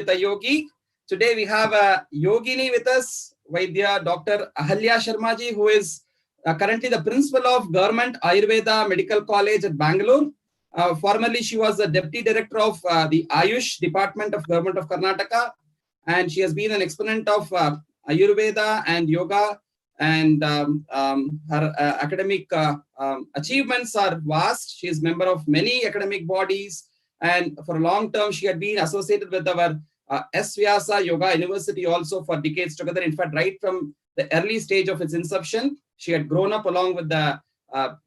with a yogi. Today we have a yogini with us, Vaidya Dr Ahalya Sharma ji, who is currently the principal of Government Ayurveda Medical College at Bengaluru. Formerly, she was the deputy director of the AYUSH Department of Government of Karnataka, and she has been an exponent of Ayurveda and Yoga, and her academic achievements are vast. She is member of many academic bodies, and for a long term, she had been associated with our S. Vyasa Yoga University also for decades together. In fact, right from the early stage of its inception, she had grown up along with the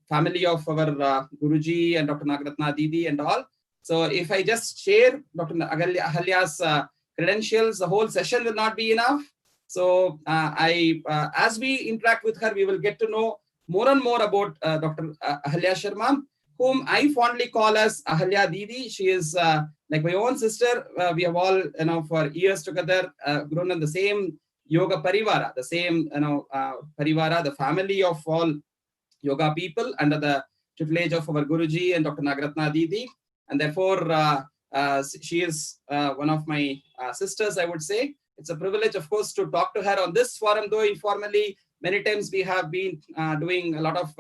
family of our Guruji and Dr. Nagaratna Didi and all. So if I just share Dr. Ahalya's credentials, the whole session will not be enough. So as we interact with her, we will get to know more and more about Dr. Ahalya Sharma, whom I fondly call as Ahalya Didi. She is like my own sister. We have all, for years together grown in the same yoga parivara, the same, parivara, the family of all yoga people under the tutelage of our Guruji and Dr. Nagaratna Didi. And therefore, she is one of my sisters, I would say. It's a privilege, of course, to talk to her on this forum, though informally, many times we have been doing a lot of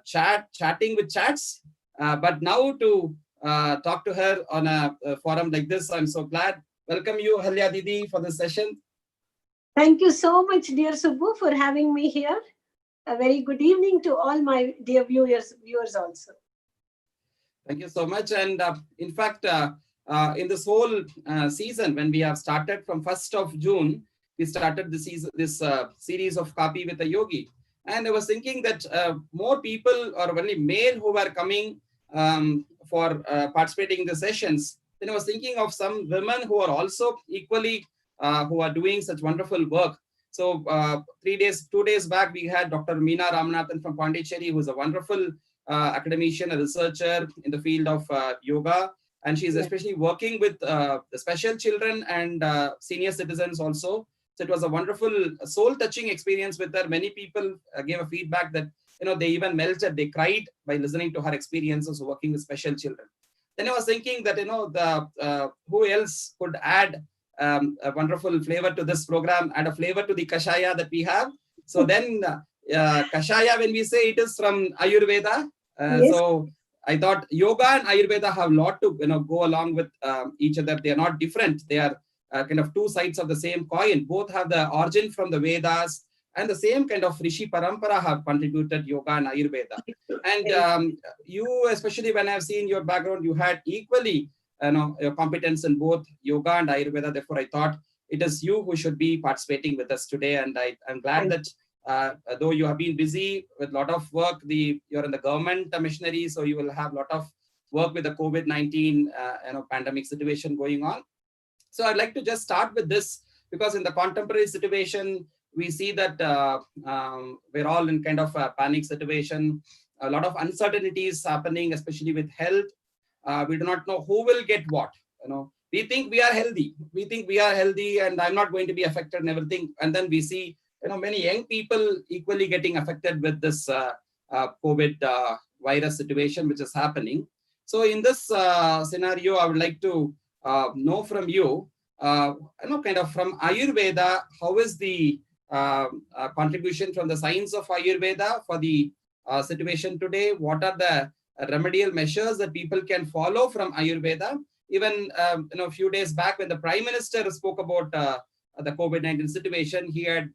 chatting with chats. But now to talk to her on a forum like this, I'm so glad. Welcome you, Ahalya Didi, for this session. Thank you so much, dear Subbu, for having me here. A very good evening to all my dear viewers also. Thank you so much. And in fact, in this whole season, when we have started from 1st of June, we started this series of Kaapi with a yogi. And I was thinking that more people, or only male, who were coming for participating in the sessions, then I was thinking of some women who are also equally, who are doing such wonderful work. So 2 days back, we had Dr. Meena Ramanathan from Pondicherry, who is a wonderful academician, a researcher in the field of yoga. And she is especially working with the special children and senior citizens also. So it was a wonderful soul-touching experience with her. Many people gave a feedback that, they even melted, they cried by listening to her experiences working with special children. Then I was thinking that, who else could add a wonderful flavor to this program, add a flavor to the kashaya that we have. So then kashaya, when we say it is from Ayurveda, Yes. So I thought yoga and Ayurveda have a lot to go along with each other. They are not different. They are kind of two sides of the same coin. Both have the origin from the Vedas, and the same kind of Rishi Parampara have contributed yoga and Ayurveda. And you, especially when I've seen your background, you had equally your competence in both yoga and Ayurveda. Therefore, I thought it is you who should be participating with us today. And I'm glad that though you have been busy with a lot of work, you're in the government missionary, so you will have a lot of work with the COVID-19 pandemic situation going on. So I'd like to just start with this, because in the contemporary situation, we see that we're all in kind of a panic situation. A lot of uncertainties happening, especially with health. We do not know who will get what. We think we are healthy. We think we are healthy, and I'm not going to be affected and everything. And then we see many young people equally getting affected with this COVID virus situation, which is happening. So in this scenario, I would like to know from you, kind of from Ayurveda, how is the contribution from the science of Ayurveda for the situation today? What are the remedial measures that people can follow from Ayurveda? Even a few days back, when the Prime Minister spoke about the COVID-19 situation, he had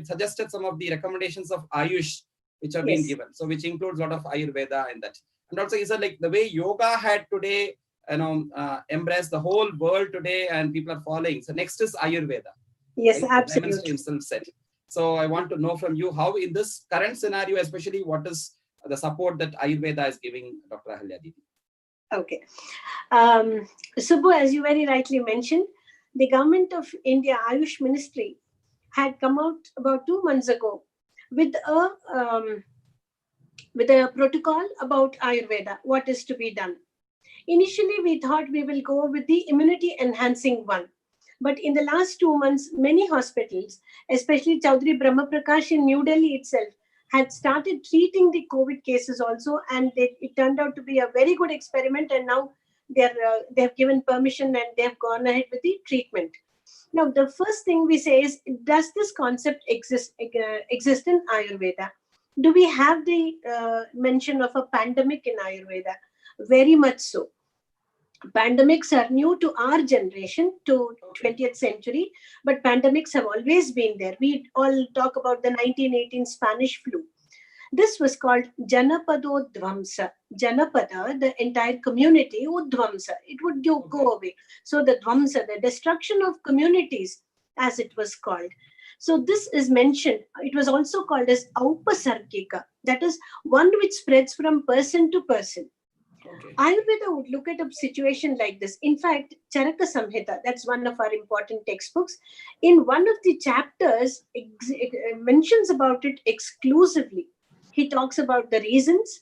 suggested some of the recommendations of AYUSH, which have been given. So which includes a lot of Ayurveda in that. And also he said, like, the way yoga had today, embraced the whole world today, and people are following. So next is Ayurveda. Yes, right? absolutely. The Prime Minister himself said. So I want to know from you, how in this current scenario, especially, what is the support that Ayurveda is giving, Dr. Ahalya Didi? Okay. Subbu, as you very rightly mentioned, the government of India, Ayush Ministry, had come out about 2 months ago with a protocol about Ayurveda, what is to be done. Initially, we thought we will go with the immunity enhancing one. But in the last 2 months, many hospitals, especially Chaudhry Brahma Prakash in New Delhi itself, had started treating the COVID cases also, and it turned out to be a very good experiment. And now they have given permission and they have gone ahead with the treatment. Now, the first thing we say is, does this concept exist in Ayurveda? Do we have the mention of a pandemic in Ayurveda? Very much so. Pandemics are new to our generation, to 20th century, but pandemics have always been there. We all talk about the 1918 Spanish flu. This was called Janapadodvamsa. Janapada, the entire community, Udvamsa. It would go away. So the Dvamsa, the destruction of communities, as it was called. So this is mentioned. It was also called as Aupasargika. That is one which spreads from person to person. Okay. Ayurveda would look at a situation like this. In fact, Charaka Samhita, that's one of our important textbooks. In one of the chapters, it mentions about it exclusively. He talks about the reasons,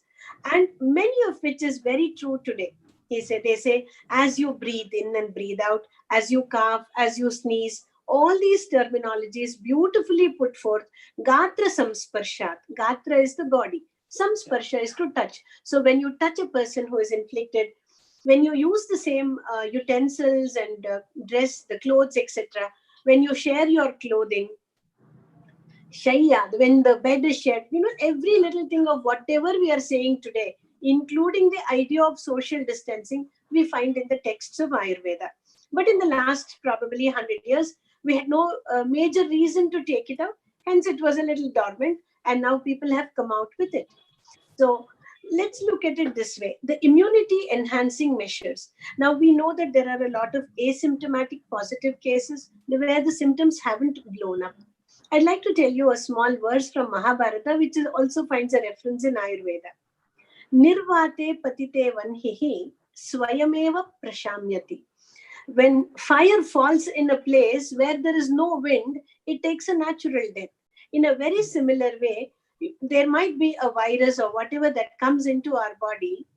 and many of which is very true today. They say, as you breathe in and breathe out, as you cough, as you sneeze, all these terminologies beautifully put forth. Gatra samsparshat. Gatra is the body. Samsparsha is to touch. So when you touch a person who is inflicted, when you use the same utensils and dress, the clothes, etc., when you share your clothing, Shaya, when the bed is shared, every little thing of whatever we are saying today, including the idea of social distancing, we find in the texts of Ayurveda. But in the last probably 100 years, we had no major reason to take it out. Hence, it was a little dormant, and now people have come out with it. So let's look at it this way. The immunity enhancing measures. Now we know that there are a lot of asymptomatic positive cases where the symptoms haven't blown up. I'd like to tell you a small verse from Mahabharata, which also finds a reference in Ayurveda. Nirvate patite vanhihi swayameva prashamyati. When fire falls in a place where there is no wind, it takes a natural death. In a very similar way, there might be a virus or whatever that comes into our body,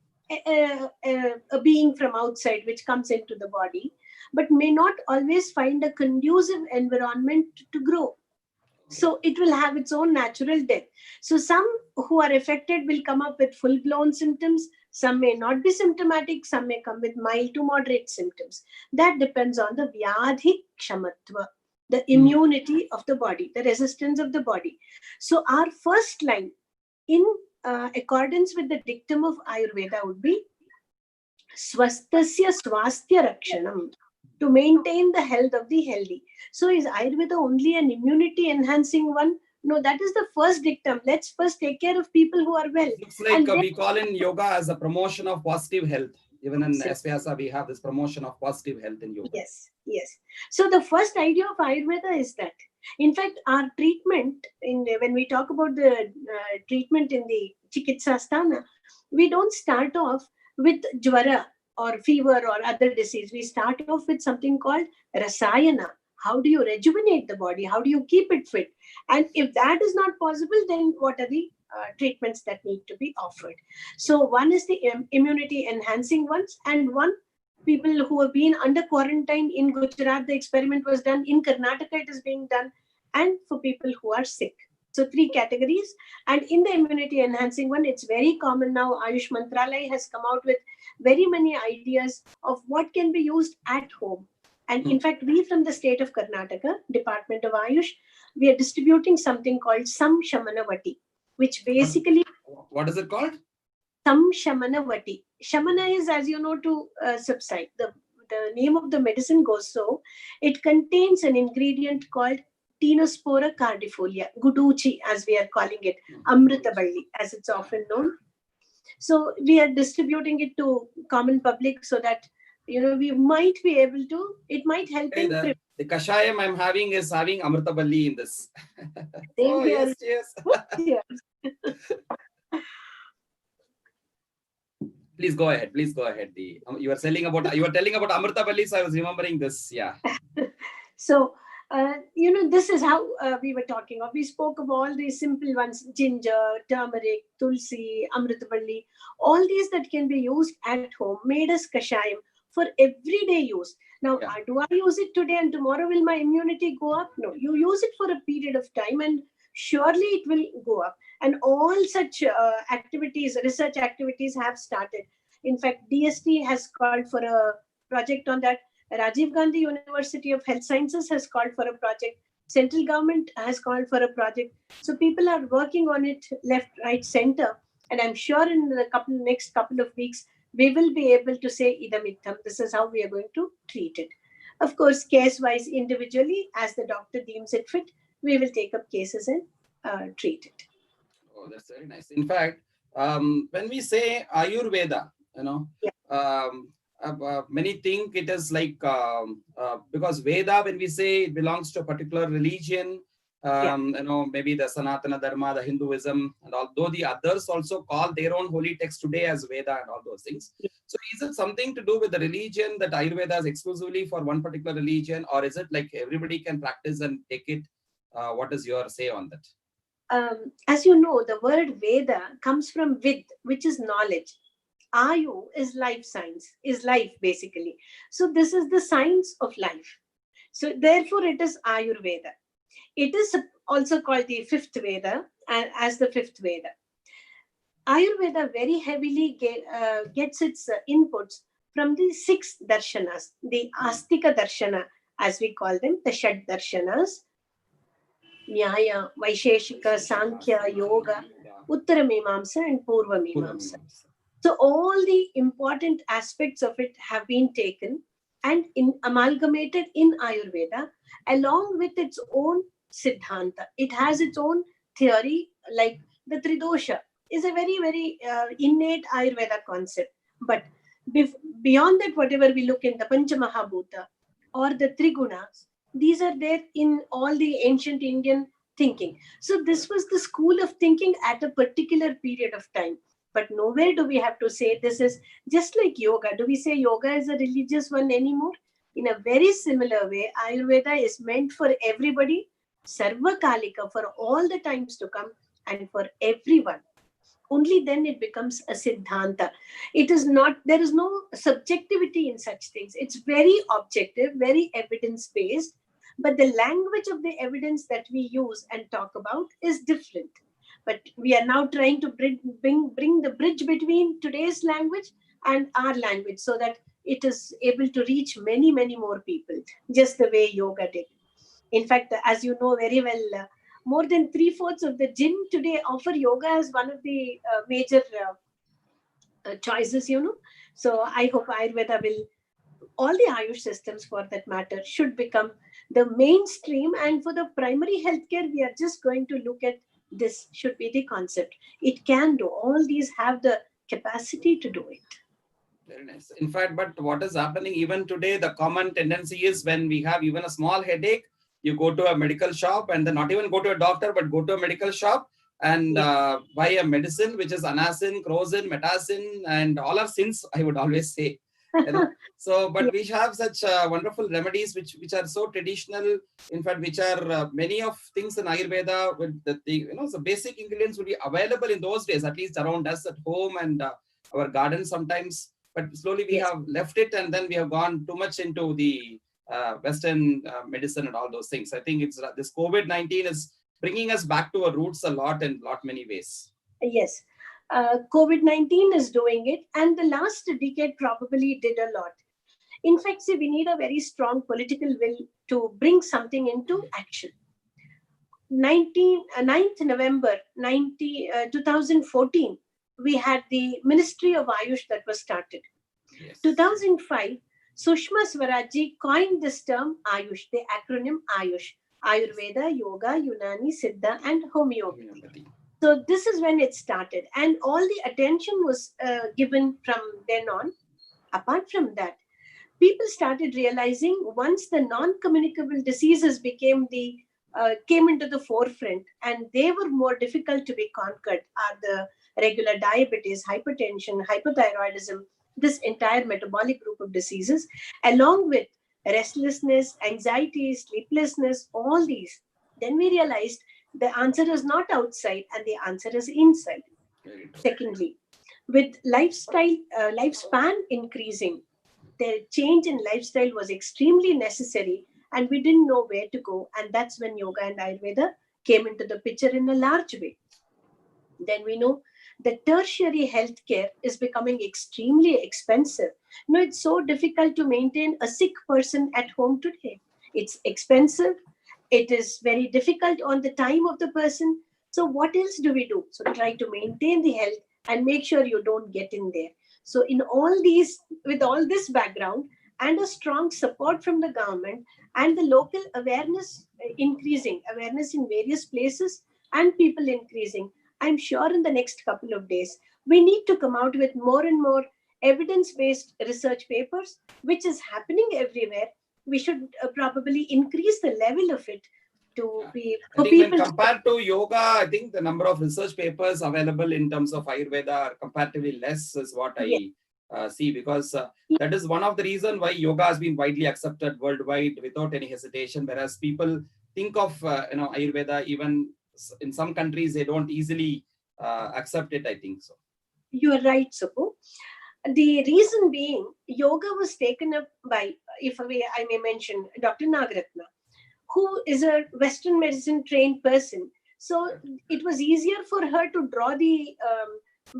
a being from outside which comes into the body, but may not always find a conducive environment to grow. So it will have its own natural death. So some who are affected will come up with full-blown symptoms. Some may not be symptomatic. Some may come with mild to moderate symptoms. That depends on the vyadhi kshamatva, the immunity of the body, the resistance of the body. So our first line, in accordance with the dictum of Ayurveda, would be swastasya swastya rakshanam, to maintain the health of the healthy. So is Ayurveda only an immunity enhancing one? No, that is the first dictum. Let's first take care of people who are well. Looks like we call in yoga as a promotion of positive health. Even in SVASA, we have this promotion of positive health in yoga. Yes, yes. So the first idea of Ayurveda is that. In fact, our treatment, when we talk about the treatment in the Chikitsa Sthana, we don't start off with jvara or fever or other disease. We start off with something called rasayana. How do you rejuvenate the body? How do you keep it fit? And if that is not possible, then what are the treatments that need to be offered? So one is the immunity enhancing ones, and one, people who have been under quarantine in Gujarat, the experiment was done. In Karnataka, it is being done. And for people who are sick. So 3 categories. And in the immunity enhancing one, it's very common now. Ayush Mantralaya has come out with very many ideas of what can be used at home. And in fact, we from the state of Karnataka, Department of Ayush, we are distributing something called Samshamanavati, which basically... What is it called? Samshamanavati. Shamana is, as you know, to subside. The name of the medicine goes so. It contains an ingredient called Tinospora cardifolia, Guduchi, as we are calling it, Amritaballi, as it's often known. So we are distributing it to common public so that, we might be able to, it might help in... The kashayam I'm having is having Amritaballi in this. Same here. Yes. Please go ahead. You were telling about Amritaballi, so I was remembering this. Yeah. So, this is how we were talking of. We spoke of all these simple ones: ginger, turmeric, tulsi, amritaballi, all these that can be used at home, made as kashayam for everyday use. Now, do I use it today and tomorrow will my immunity go up? No, you use it for a period of time and surely it will go up. And all such activities, research activities have started. In fact, DST has called for a project on that. Rajiv Gandhi University of Health Sciences has called for a project. Central government has called for a project. So people are working on it left, right, center. And I'm sure in the next couple of weeks, we will be able to say idam itam. This is how we are going to treat it. Of course, case-wise, individually, as the doctor deems it fit, we will take up cases and treat it. Oh, that's very nice. In fact, when we say Ayurveda, many think it is like because Veda, when we say it belongs to a particular religion, maybe the Sanatana Dharma, the Hinduism, and although the others also call their own holy text today as Veda and all those things. Yeah. So is it something to do with the religion that Ayurveda is exclusively for one particular religion, or is it like everybody can practice and take it? What is your say on that? As you know, the word Veda comes from Vid, which is knowledge. Ayu is life science, is life basically. So this is the science of life. So therefore it is Ayurveda. It is also called the fifth Veda and as the fifth Veda. Ayurveda very heavily gets its inputs from the six darshanas, the Astika darshana as we call them, the Shad darshanas, Nyaya, Vaisheshika, Sankhya, Yoga, Uttara Mimamsa and Purva Mimamsa. So all the important aspects of it have been taken and amalgamated in Ayurveda along with its own Siddhanta. It has its own theory, like the Tridosha is a very, very innate Ayurveda concept. But beyond that, whatever we look in the Panchamahabhuta or the Trigunas, these are there in all the ancient Indian thinking. So this was the school of thinking at a particular period of time. But nowhere do we have to say this is just like yoga. Do we say yoga is a religious one anymore? In a very similar way, Ayurveda is meant for everybody, Sarvakalika, for all the times to come and for everyone. Only then it becomes a Siddhanta. It is not, there is no subjectivity in such things. It's very objective, very evidence-based, but the language of the evidence that we use and talk about is different. But we are now trying to bring the bridge between today's language and our language so that it is able to reach many, many more people, just the way yoga did. In fact, as you know very well, more than 3/4 of the gym today offer yoga as one of the major choices, So I hope Ayurveda will, all the Ayush systems for that matter, should become the mainstream. And for the primary healthcare, we are just going to look at this should be the concept. It can do. All these have the capacity to do it. Very nice. In fact, but what is happening even today, the common tendency is when we have even a small headache, you go to a medical shop and then not even go to a doctor, but go to a medical shop and buy a medicine, which is anasin, crozin, metacin, and all are sins, I would always say. So, but we have such wonderful remedies which are so traditional. In fact, which are many of things in Ayurveda with the basic ingredients would be available in those days, at least around us at home and our garden sometimes. But slowly we have left it, and then we have gone too much into the Western medicine and all those things. I think it's this COVID-19 is bringing us back to our roots a lot in many ways. Yes. COVID-19 is doing it, and the last decade probably did a lot. In fact, see, we need a very strong political will to bring something into action. 9th November 2014, we had the Ministry of Ayush that was started. Yes. 2005, Sushma Swarajji coined this term Ayush, the acronym Ayush, Ayurveda, Yoga, Unani, Siddha, and Homeopathy. So this is when it started, and all the attention was given from then on. Apart from that, people started realizing once the non-communicable diseases came into the forefront, and they were more difficult to be conquered, are the regular diabetes, hypertension, hypothyroidism, this entire metabolic group of diseases, along with restlessness, anxiety, sleeplessness, all these. Then we realized the answer is not outside and the answer is inside. Secondly, with lifespan increasing, the change in lifestyle was extremely necessary and we didn't know where to go. And that's when yoga and Ayurveda came into the picture in a large way. Then we know the tertiary healthcare is becoming extremely expensive. It's so difficult to maintain a sick person at home today. It's expensive. It is very difficult on the time of the person. So what else do we do? So try to maintain the health and make sure you don't get in there. So in all these, with all this background and a strong support from the government and the local awareness increasing, awareness in various places and people increasing, I'm sure in the next couple of days, we need to come out with more and more evidence-based research papers, which is happening everywhere. We should probably increase the level of it to be for people. When compared to yoga, I think the number of research papers available in terms of Ayurveda are comparatively less, is what I see, because that is one of the reasons why yoga has been widely accepted worldwide without any hesitation. Whereas people think of Ayurveda, even in some countries, they don't easily accept it, I think so. You are right, Subbu. The reason being, yoga was taken up by, if I may mention, Dr. Nagaratna, who is a Western medicine trained person. So it was easier for her to draw the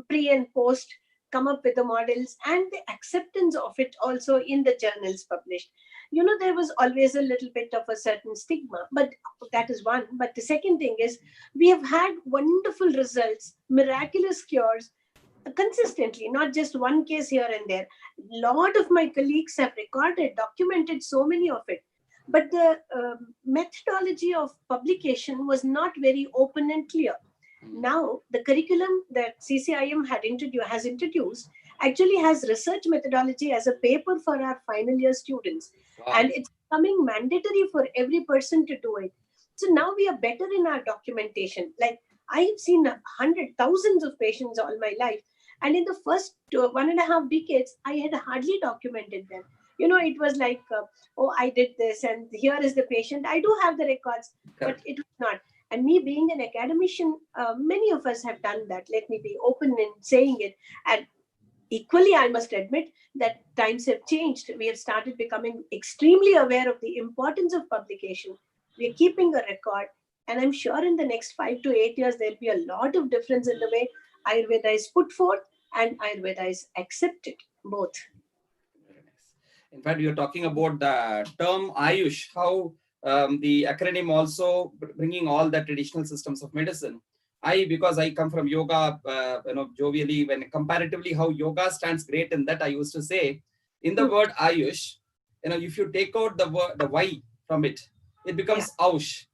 pre and post, come up with the models and the acceptance of it also in the journals published. There was always a little bit of a certain stigma, but that is one. But the second thing is, we have had wonderful results, miraculous cures, consistently, not just one case here and there. A lot of my colleagues have recorded, documented so many of it. But the methodology of publication was not very open and clear. Now, the curriculum that CCIM has introduced actually has research methodology as a paper for our final year students. Wow. And it's becoming mandatory for every person to do it. So now we are better in our documentation. Like, I've seen thousands of patients all my life. And in the first 1.5 decades, I had hardly documented them. It was like, I did this and here is the patient. I do have the records, but it was not. And me being an academician, many of us have done that. Let me be open in saying it. And equally, I must admit that times have changed. We have started becoming extremely aware of the importance of publication. We are keeping a record. And I'm sure in the next 5 to 8 years, there'll be a lot of difference in the way Ayurveda is put forth and Ayurveda is accepted, both. Very nice. In fact, you're talking about the term AYUSH, how the acronym also bringing all the traditional systems of medicine. Because I come from yoga, jovially, when comparatively how yoga stands great in that, I used to say, in the word AYUSH, if you take out the word, the Y from it, it becomes AUSH,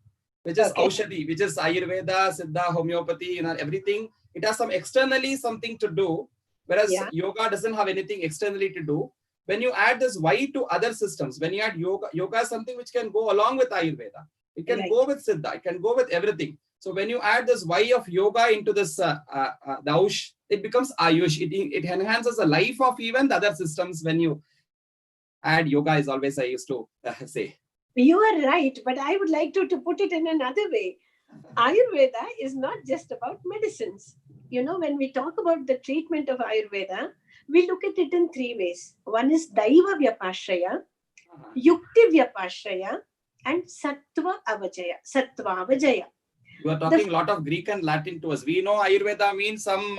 which is Aushadhi, which is Ayurveda, Siddha, homeopathy, everything. It has some externally something to do, whereas yoga doesn't have anything externally to do. When you add this Y to other systems, when you add yoga is something which can go along with Ayurveda. It can go with Siddha. It can go with everything. So when you add this Y of yoga into this the Aush, it becomes Ayush. It enhances the life of even the other systems when you add yoga, is always I used to say. You are right, but I would like to put it in another way. Ayurveda is not just about medicines. When we talk about the treatment of Ayurveda, we look at it in 3 ways. One is Daiva Vyapashraya, Yukti Vyapashraya, and Sattva Avajaya. You are talking a lot of Greek and Latin to us. We know Ayurveda means some,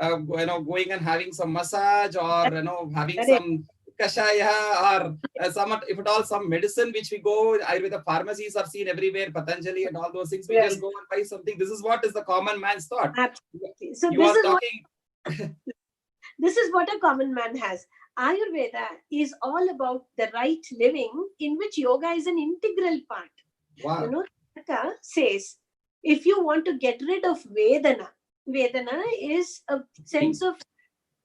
going and having some massage, or having some kashaya, or some, if at all, some medicine which we go. Ayurveda pharmacies are seen everywhere, Patanjali and all those things. We just go and buy something. This is what is the common man's thought. Absolutely. So this is what a common man has. Ayurveda is all about the right living, in which yoga is an integral part. Wow. Karnataka says, if you want to get rid of Vedana is a sense of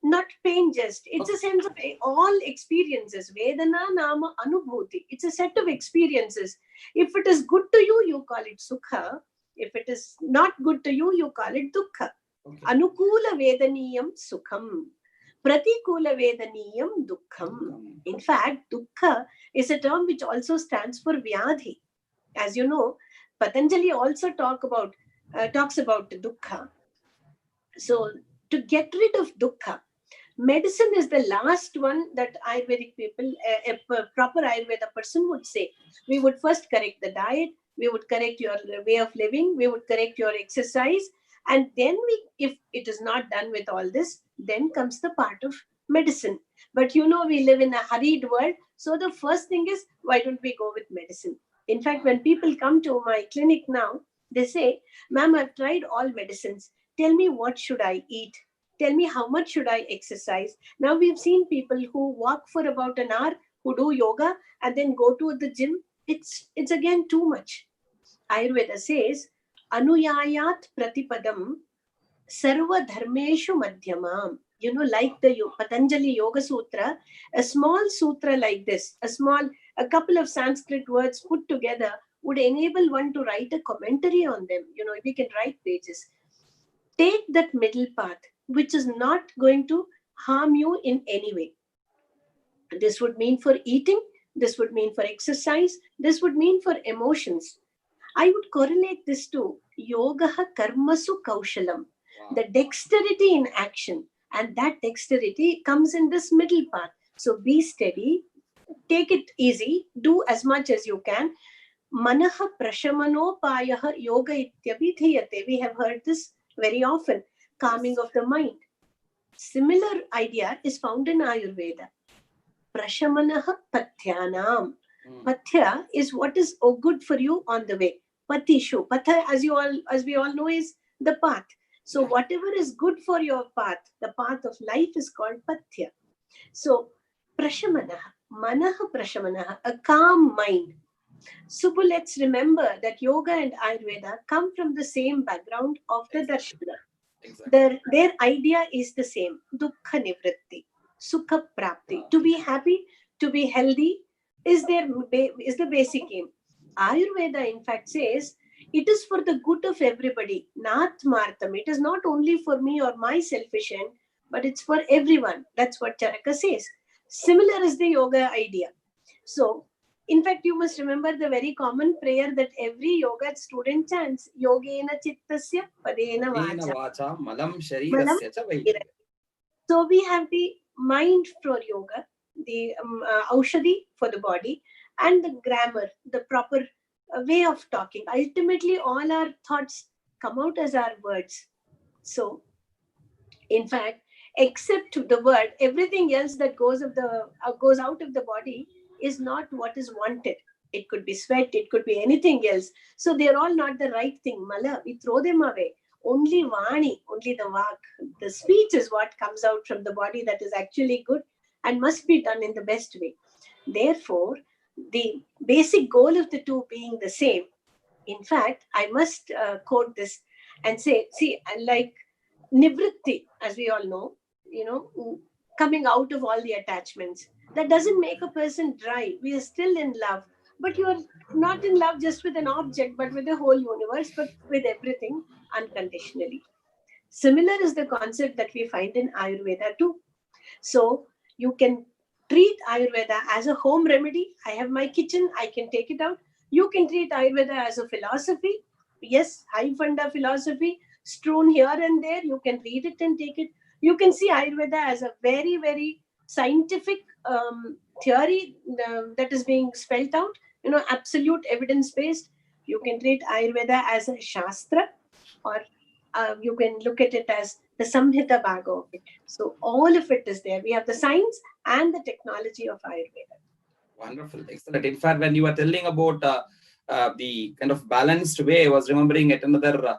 not pain just. It's a sense of all experiences. Vedana nama anubhuti. It's a set of experiences. If it is good to you, you call it sukha. If it is not good to you, you call it dukkha. Anukula vedaniyam sukham. Pratikula vedaniyam dukkham. In fact, dukkha is a term which also stands for vyadhi. As you know, Patanjali also talks about dukkha. So to get rid of dukkha, medicine is the last one that Ayurvedic people, a proper Ayurveda person would say. We would first correct the diet, we would correct your way of living, we would correct your exercise, And then if it is not done with all this, then comes the part of medicine. But we live in a hurried world. So the first thing is, why don't we go with medicine? In fact, when people come to my clinic now, they say, ma'am, I've tried all medicines. Tell me, what should I eat? Tell me, how much should I exercise? Now we've seen people who walk for about an hour, who do yoga and then go to the gym. It's again too much. Ayurveda says, Anuyayat Pratipadam Sarva Dharmeshu Madhyamam. Like the Patanjali Yoga Sutra, a small sutra like this, a couple of Sanskrit words put together would enable one to write a commentary on them. We can write pages. Take that middle path, which is not going to harm you in any way. This would mean for eating, this would mean for exercise, this would mean for emotions. I would correlate this to yogaha karmasu kaushalam, the dexterity in action. And that dexterity comes in this middle path. So be steady, take it easy, do as much as you can. Manaha prashamanopayaha yoga ityabhidhiyate. We have heard this very often, calming of the mind. Similar idea is found in Ayurveda. Prashamanaha pathyanam. Pathya is what is good for you on the way. Patishu. Patha, as we all know, is the path. So whatever is good for your path, the path of life, is called pathya. So prashamanaha, manaha prashamanaha, a calm mind. Subbu, let's remember that yoga and Ayurveda come from the same background of the darshana. Exactly. Their idea is the same. Dukkha nivritti, sukha prapti. To be happy, to be healthy is the basic aim. Ayurveda, in fact, says it is for the good of everybody. Natmartam. It is not only for me or my selfish end, but it's for everyone. That's what Charaka says. Similar is the yoga idea. So, in fact, you must remember the very common prayer that every yoga student chants: Yogena chittasya padena vacha malam sharirasya cha vai. So we have the mind for yoga, the aushadhi for the body, and the grammar, the proper way of talking. Ultimately, all our thoughts come out as our words. So, in fact, except the word, everything else that goes out of the body is not what is wanted. It could be sweat, it could be anything else. So they're all not the right thing. Mala, we throw them away. Only Vani, only the Vak, the speech is what comes out from the body that is actually good and must be done in the best way. Therefore, the basic goal of the two being the same. In fact, I must quote this and say, see, like nivritti, as we all know, coming out of all the attachments. That doesn't make a person dry. We are still in love. But you are not in love just with an object, but with the whole universe, but with everything unconditionally. Similar is the concept that we find in Ayurveda too. So you can treat Ayurveda as a home remedy. I have my kitchen, I can take it out. You can treat Ayurveda as a philosophy. Yes, high funda philosophy, strewn here and there. You can read it and take it. You can see Ayurveda as a very, very scientific theory that is being spelled out, absolute evidence-based. You can treat Ayurveda as a Shastra, or you can look at it as the Samhita Bhaga of it. So all of it is there. We have the science and the technology of Ayurveda. Wonderful. Excellent. In fact, when you were telling about the kind of balanced way, I was remembering at another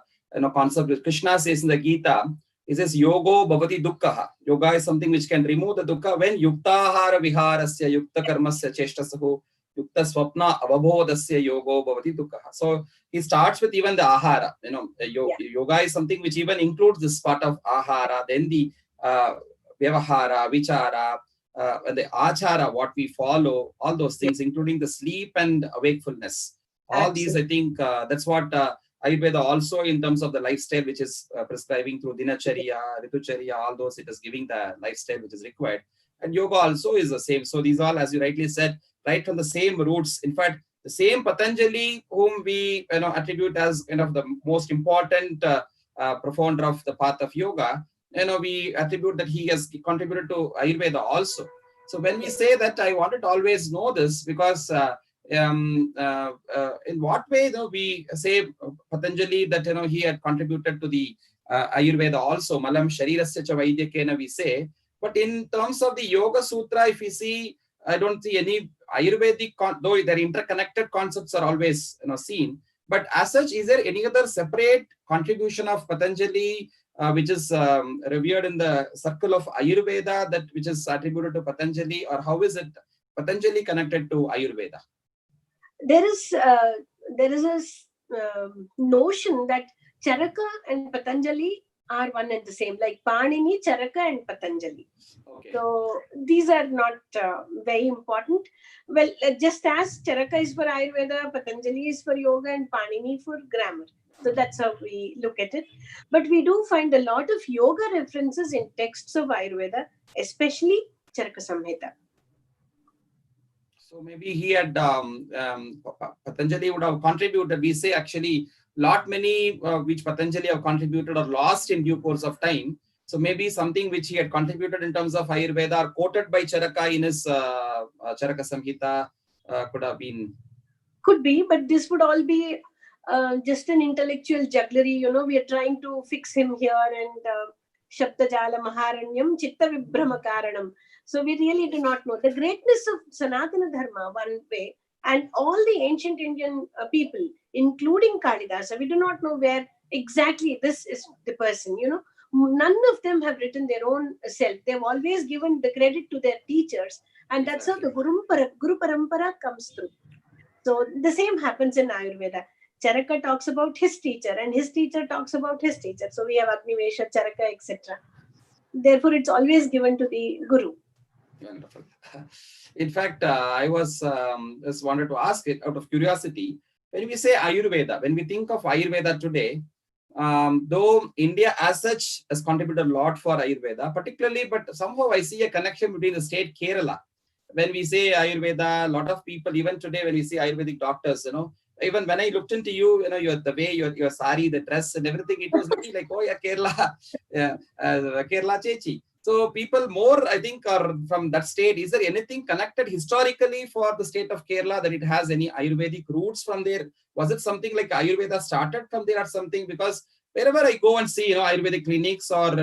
concept which Krishna says in the Gita. He says, Yogo bhavati dukkha. Yoga is something which can remove the dukkha when yuktahara viharasya, yukta karmasya cheshtasahu, yukta swapna avabodhasya yogo bhavati dukkha. So he starts with even the ahara. Yoga is something which even includes this part of ahara, then the vyavahara, vichara, and the achara, what we follow, all those things, including the sleep and wakefulness. All Absolutely. These, I think, that's what Ayurveda also, in terms of the lifestyle which is prescribing through dinacharya, ritucharya, all those, it is giving the lifestyle which is required. And yoga also is the same. So these all, as you rightly said, right from the same roots. In fact, the same Patanjali, whom we attribute as kind of the most important profounder of the path of yoga, we attribute that he has contributed to Ayurveda also. So when we say that, I wanted to always know this, because in what way we say Patanjali that he had contributed to the Ayurveda also, Malam Sharirasya cha Vaidyakena we say, but in terms of the Yoga Sutra, if we see, I don't see any Ayurvedic, though their interconnected concepts are always seen, but as such, is there any other separate contribution of Patanjali which is revered in the circle of Ayurveda, that which is attributed to Patanjali, or how is it Patanjali connected to Ayurveda? There is a notion that Charaka and Patanjali are one and the same, like Panini, Charaka and Patanjali. Okay. So these are not very important. Well, just as Charaka is for Ayurveda, Patanjali is for yoga, and Panini for grammar. So that's how we look at it. But we do find a lot of yoga references in texts of Ayurveda, especially Charaka Samhita. So maybe he had, Patanjali would have contributed, we say actually, many which Patanjali have contributed or lost in due course of time. So maybe something which he had contributed in terms of Ayurveda or quoted by Charaka in his Charaka Samhita could have been. Could be, but this would all be just an intellectual jugglery. We are trying to fix him here and Shabdajala Maharanyam Chitta Vibhrama Karanam. So we really do not know. The greatness of Sanatana Dharma, one way, and all the ancient Indian people, including Kalidasa, we do not know where exactly this is the person. None of them have written their own self. They've always given the credit to their teachers, and that's how the Guru Parampara comes through. So the same happens in Ayurveda. Charaka talks about his teacher, and his teacher talks about his teacher. So we have Agnivesha, Charaka, etc. Therefore, it's always given to the Guru. Wonderful. In fact, I was just wanted to ask it out of curiosity. When we say Ayurveda, when we think of Ayurveda today, though India as such has contributed a lot for Ayurveda, particularly, but somehow I see a connection between the state Kerala. When we say Ayurveda, a lot of people, even today, when we see Ayurvedic doctors, even when I looked into you, the way your sari, the dress and everything, it was looking like, oh yeah, Kerala, Kerala Chechi. So people more, I think, are from that state. Is there anything connected historically for the state of Kerala, that it has any Ayurvedic roots from there? Was it something like Ayurveda started from there or something? Because wherever I go and see, Ayurvedic clinics, or,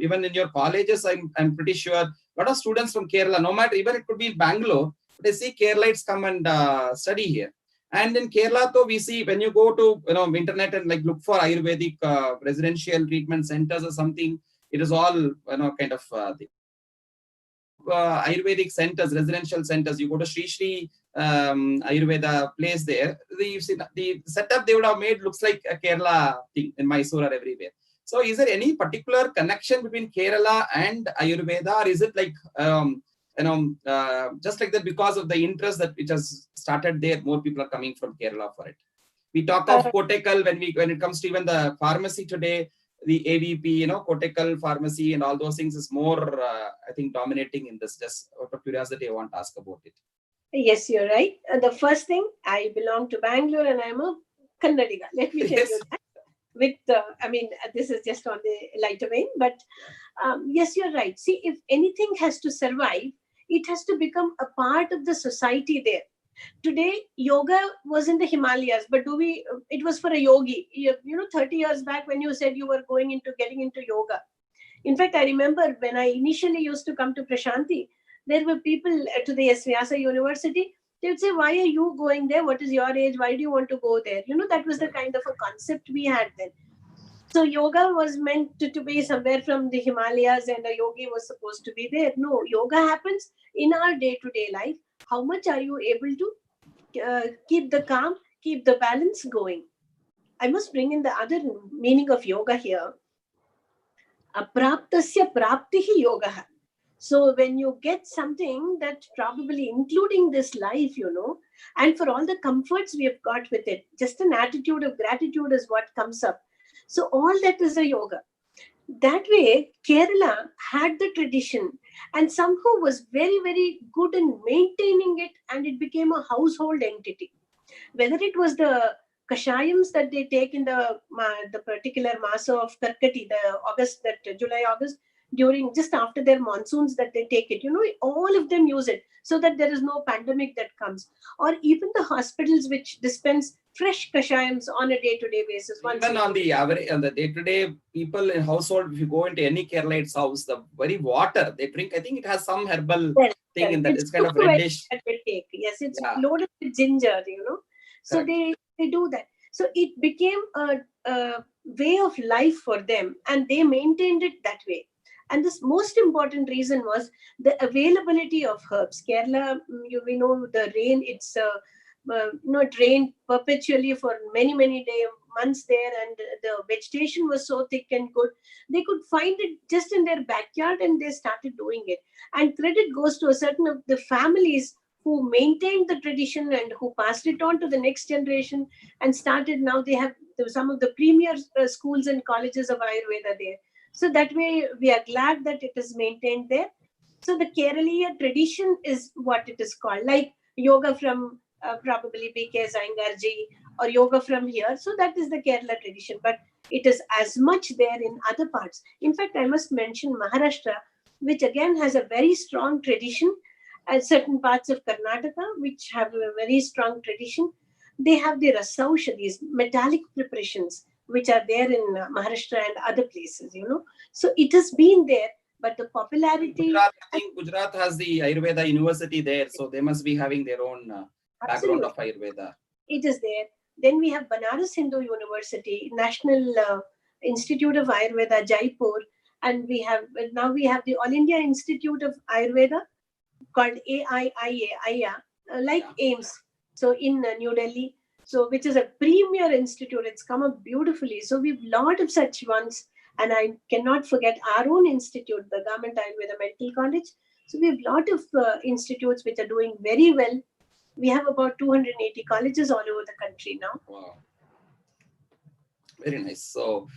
even in your colleges, I'm pretty sure a lot of students from Kerala, no matter, even it could be in Bangalore, they see Keralites come and study here. And in Kerala, though, we see when you go to, internet and like look for Ayurvedic residential treatment centers or something, it is all, kind of Ayurvedic centers, residential centers. You go to Sri Ayurveda place there, the setup they would have made looks like a Kerala thing in Mysore or everywhere. So is there any particular connection between Kerala and Ayurveda, or is it like, just like that because of the interest that which has started there, more people are coming from Kerala for it? We talk of Kottakkal when it comes to even the pharmacy today, the AVP, Kottakkal pharmacy and all those things is more, I think, dominating in this. Just out of curiosity, I want to ask about it. Yes, you're right. The first thing, I belong to Bangalore and I'm a Kannadiga. Let me tell you that. With, this is just on the lighter vein, but yes, you're right. See, if anything has to survive, it has to become a part of the society there. Today, yoga was in the Himalayas, but it was for a yogi. 30 years back when you said you were getting into yoga. In fact, I remember when I initially used to come to Prashanti, there were people to the Vyasa University. They would say, why are you going there? What is your age? Why do you want to go there? That was the kind of a concept we had then. So yoga was meant to be somewhere from the Himalayas and a yogi was supposed to be there. No, yoga happens in our day-to-day life. How much are you able to keep the calm, keep the balance going? I must bring in the other meaning of yoga here. Apraptasya praptihi yoga. So when you get something that probably including this life, and for all the comforts we have got with it, just an attitude of gratitude is what comes up. So all that is a yoga. That way, Kerala had the tradition and somehow was very, very good in maintaining it, and it became a household entity. Whether it was the kashayams that they take in the particular Masa of Karkati, the July, August, during just after their monsoons that they take it. All of them use it so that there is no pandemic that comes. Or even the hospitals which dispense fresh kashayams on a day-to-day basis. Even on the average, on the day-to-day people in household, if you go into any Keralate's house, the very water they drink, I think it has some herbal thing in that. It's kind of reddish. That they take. Yes, it's loaded with ginger, So they do that. So it became a way of life for them, and they maintained it that way. And this most important reason was the availability of herbs. Kerala, we know the rain, it's it rained perpetually for many months there, and the vegetation was so thick and good. They could find it just in their backyard, and they started doing it. And credit goes to a certain of the families who maintained the tradition and who passed it on to the next generation and started. Now they have some of the premier schools and colleges of Ayurveda there. So that way we are glad that it is maintained there. So the Kerala tradition is what it is called, like yoga from probably B.K. Iyengarji or yoga from here. So that is the Kerala tradition, but it is as much there in other parts. In fact, I must mention Maharashtra, which again has a very strong tradition, and certain parts of Karnataka, which have a very strong tradition. They have the rasausha, these metallic preparations, which are there in Maharashtra and other places, So it has been there, but the popularity... I think Gujarat has the Ayurveda University there, so they must be having their own background of Ayurveda. It is there. Then we have Banaras Hindu University, National Institute of Ayurveda, Jaipur, and we have the All India Institute of Ayurveda called AIIA, like AIMS. So in New Delhi, so which is a premier institute. It's come up beautifully. So we've lot of such ones, and I cannot forget our own institute, the Government Ayurveda Medical College. So we have lot of institutes which are doing very well. We have about 280 colleges all over the country now. Wow. Very nice. So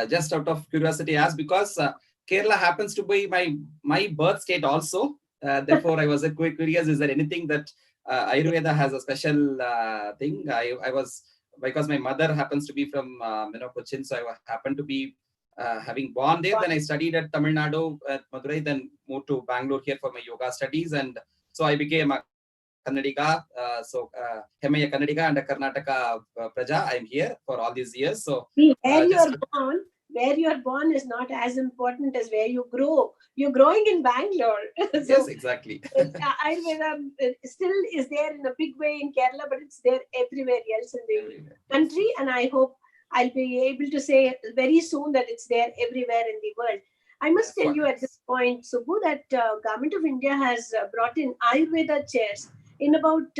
just out of curiosity, as because Kerala happens to be my birth state also. Therefore, I was curious, is there anything that Ayurveda has a special thing? I was, because my mother happens to be from Cochin, so I happened to be having born there. Then I studied at Tamil Nadu, at Madurai, then moved to Bangalore here for my yoga studies. And so I became a Kannadiga, Hemaya Kannadiga and a Karnataka Praja. I'm here for all these years. So where you are born is not as important as where you grow. You're growing in Bangalore. So, yes, exactly. Ayurveda still is there in a big way in Kerala, but it's there everywhere else in the country. And I hope I'll be able to say very soon that it's there everywhere in the world. I must tell you at this point, Subbu, that Government of India has brought in Ayurveda chairs in about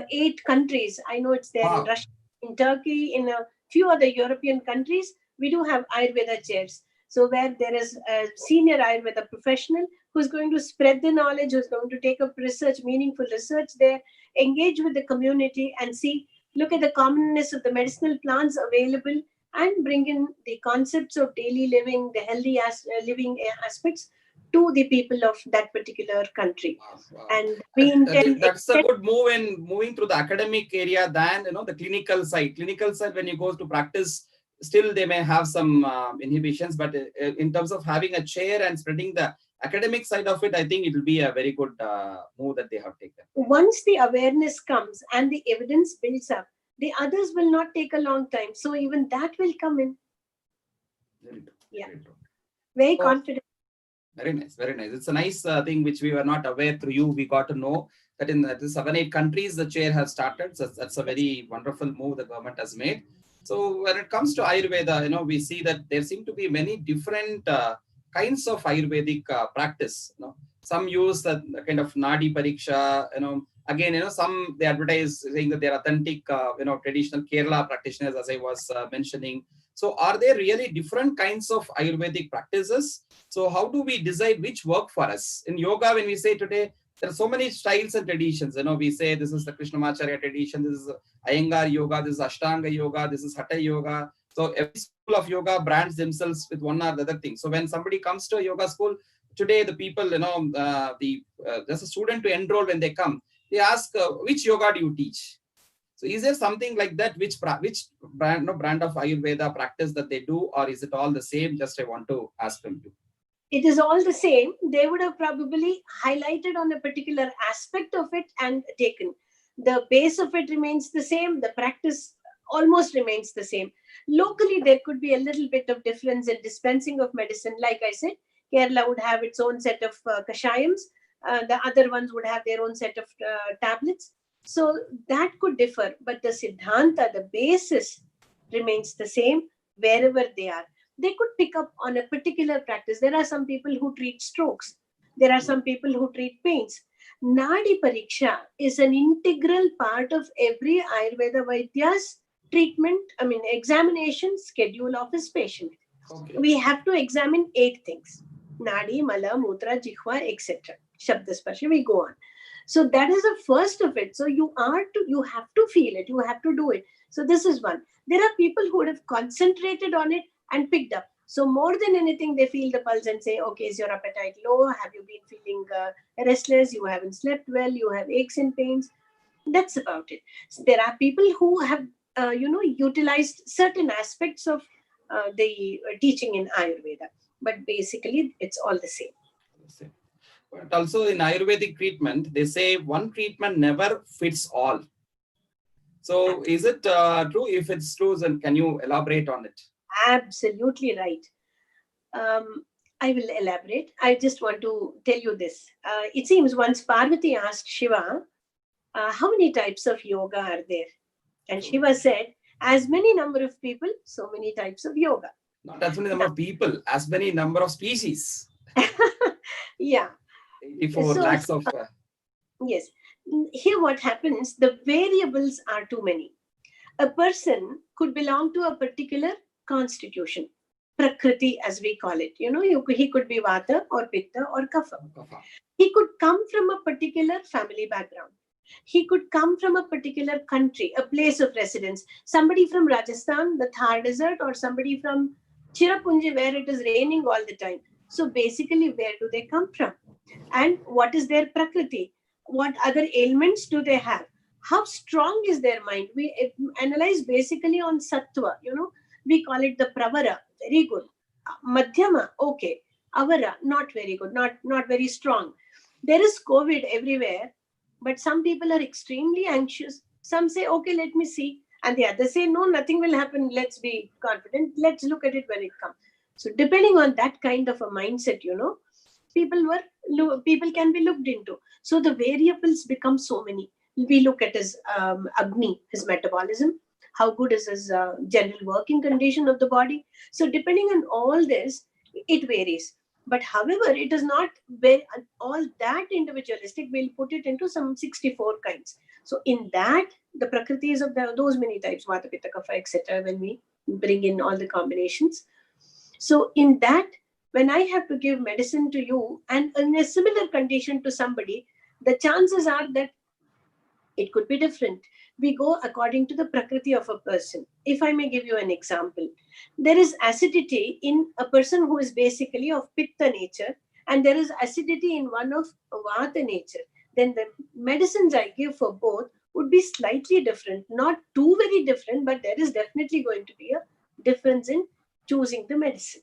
8 countries. I know it's there in Russia, in Turkey, in a few other European countries. We do have Ayurveda chairs. So where there is a senior Ayurveda professional who's going to spread the knowledge, who's going to take up research, meaningful research there, engage with the community and look at the commonness of the medicinal plants available and bring in the concepts of daily living, the healthy living aspects to the people of that particular country. Wow. And we intend... That's a good move in moving through the academic area than, the clinical side. Clinical side, when you go to practice, still they may have some inhibitions, but in terms of having a chair and spreading the academic side of it, I think it will be a very good move that they have taken. Once the awareness comes and the evidence builds up, the others will not take a long time. So even that will come in. Very true. Yeah. Very true. Very confident. Very nice. Very nice. It's a nice thing which we were not aware through you. We got to know that in the 7-8 countries, the chair has started. So that's a very wonderful move the government has made. So when it comes to Ayurveda, we see that there seem to be many different kinds of Ayurvedic practice. Some use the kind of Nadi Pariksha, again, some they advertise saying that they're authentic, traditional Kerala practitioners, as I was mentioning. So are there really different kinds of Ayurvedic practices? So how do we decide which work for us? In yoga, when we say today, there are so many styles and traditions. We say this is the Krishnamacharya tradition, this is Iyengar yoga, this is Ashtanga yoga, this is Hatha yoga. So every school of yoga brands themselves with one or the other thing. So when somebody comes to a yoga school, today the people, there's a student to enroll when they come, they ask, which yoga do you teach? So is there something like that, which brand of Ayurveda practice that they do, or is it all the same? Just I want to ask from you. it is all the same. They would have probably highlighted on a particular aspect of it and taken. The base of it remains the same. The practice almost remains the same. Locally, there could be a little bit of difference in dispensing of medicine. Like I said, Kerala would have its own set of kashayams. The other ones would have their own set of tablets. So that could differ. But the Siddhanta, the basis, remains the same wherever they are. They could pick up on a particular practice. There are some people who treat strokes. There are some people who treat pains. Nadi Pariksha is an integral part of every Ayurveda Vaidya's treatment, examination schedule of his patient. Okay. We have to examine 8 things. Nadi, Mala, Mutra, Jihva, etc. Shabdasparsha, we go on. So that is the first of it. So you have to feel it. You have to do it. So this is one. There are people who would have concentrated on it and picked up. So more than anything, they feel the pulse and say, okay, is your appetite low? Have you been feeling restless? You haven't slept well? You have aches and pains? That's about it. So there are people who have, utilized certain aspects of the teaching in Ayurveda. But basically, it's all the same. But also in Ayurvedic treatment, they say one treatment never fits all. So is it true? If it's true, then can you elaborate on it? Absolutely right. I will elaborate. I just want to tell you this. It seems once Parvati asked Shiva, how many types of yoga are there? And Shiva said, as many number of people, so many types of yoga. Not as many number of people, as many number of species. Yeah. 84 lakhs of... Yes. Here what happens, the variables are too many. A person could belong to a particular constitution, prakruti as we call it. He could be vata or pitta or kapha. He could come from a particular family background. He could come from a particular country, a place of residence. Somebody from Rajasthan, the Thar Desert, or somebody from Chirapunji where it is raining all the time. So basically, where do they come from? And what is their prakriti? What other ailments do they have? How strong is their mind? We analyze basically on sattva, we call it the pravara, very good. Madhyama, okay. Avara, not very good, not very strong. There is COVID everywhere, but some people are extremely anxious. Some say, okay, let me see. And the others say, no, nothing will happen. Let's be confident. Let's look at it when it comes. So depending on that kind of a mindset, people can be looked into. So the variables become so many. We look at his Agni, his metabolism, how good is his general working condition of the body. So depending on all this, it varies. But however, it is not all that individualistic. We'll put it into some 64 kinds. So in that, the prakriti is of those many types, vata, pitta, kapha, etc. when we bring in all the combinations. So in that, when I have to give medicine to you and in a similar condition to somebody, the chances are that it could be different. We go according to the prakriti of a person. If I may give you an example, there is acidity in a person who is basically of pitta nature, and there is acidity in one of vata nature. Then the medicines I give for both would be slightly different, not too very different, but there is definitely going to be a difference in choosing the medicine.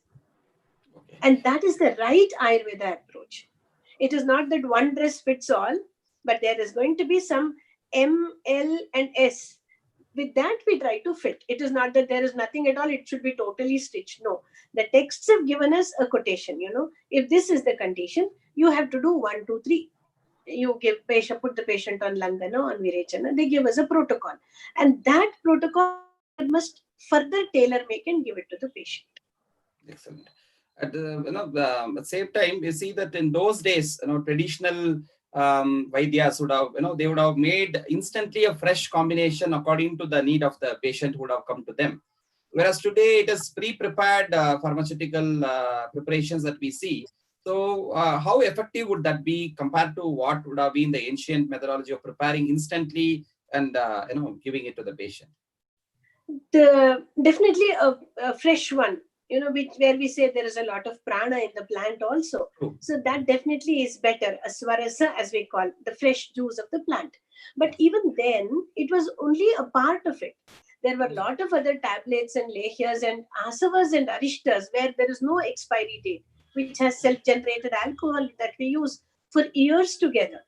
Okay. And that is the right Ayurveda approach. It is not that one dress fits all, but there is going to be some M, L, and S. With that, we try to fit. It is not that there is nothing at all. It should be totally stitched. No. The texts have given us a quotation. If this is the condition, you have to do 1, 2, 3. You put the patient on Langana, on Virechana. They give us a protocol. And that protocol must further tailor make and give it to the patient. Excellent. At the same time, we see that in those days, traditional Vaidyas would have, they would have made instantly a fresh combination according to the need of the patient who would have come to them. Whereas today it is pre-prepared pharmaceutical preparations that we see. So how effective would that be compared to what would have been the ancient methodology of preparing instantly and giving it to the patient? Definitely a fresh one. Where we say there is a lot of prana in the plant also. True. So that definitely is better, a swarasa as we call the fresh juice of the plant. But even then, it was only a part of it. There were a lot of other tablets and lehyas and asavas and arishtas where there is no expiry date. which has self-generated alcohol that we use for years together.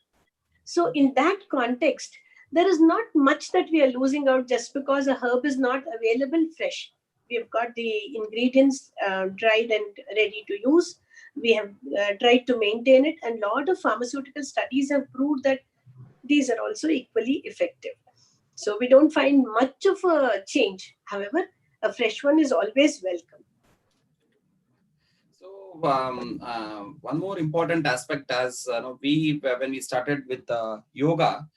So in that context, there is not much that we are losing out just because a herb is not available fresh. We have got the ingredients dried and ready to use. We have tried to maintain it, and a lot of pharmaceutical studies have proved that these are also equally effective. So we don't find much of a change. However, a fresh one is always welcome. So one more important aspect, as we when we started with yoga,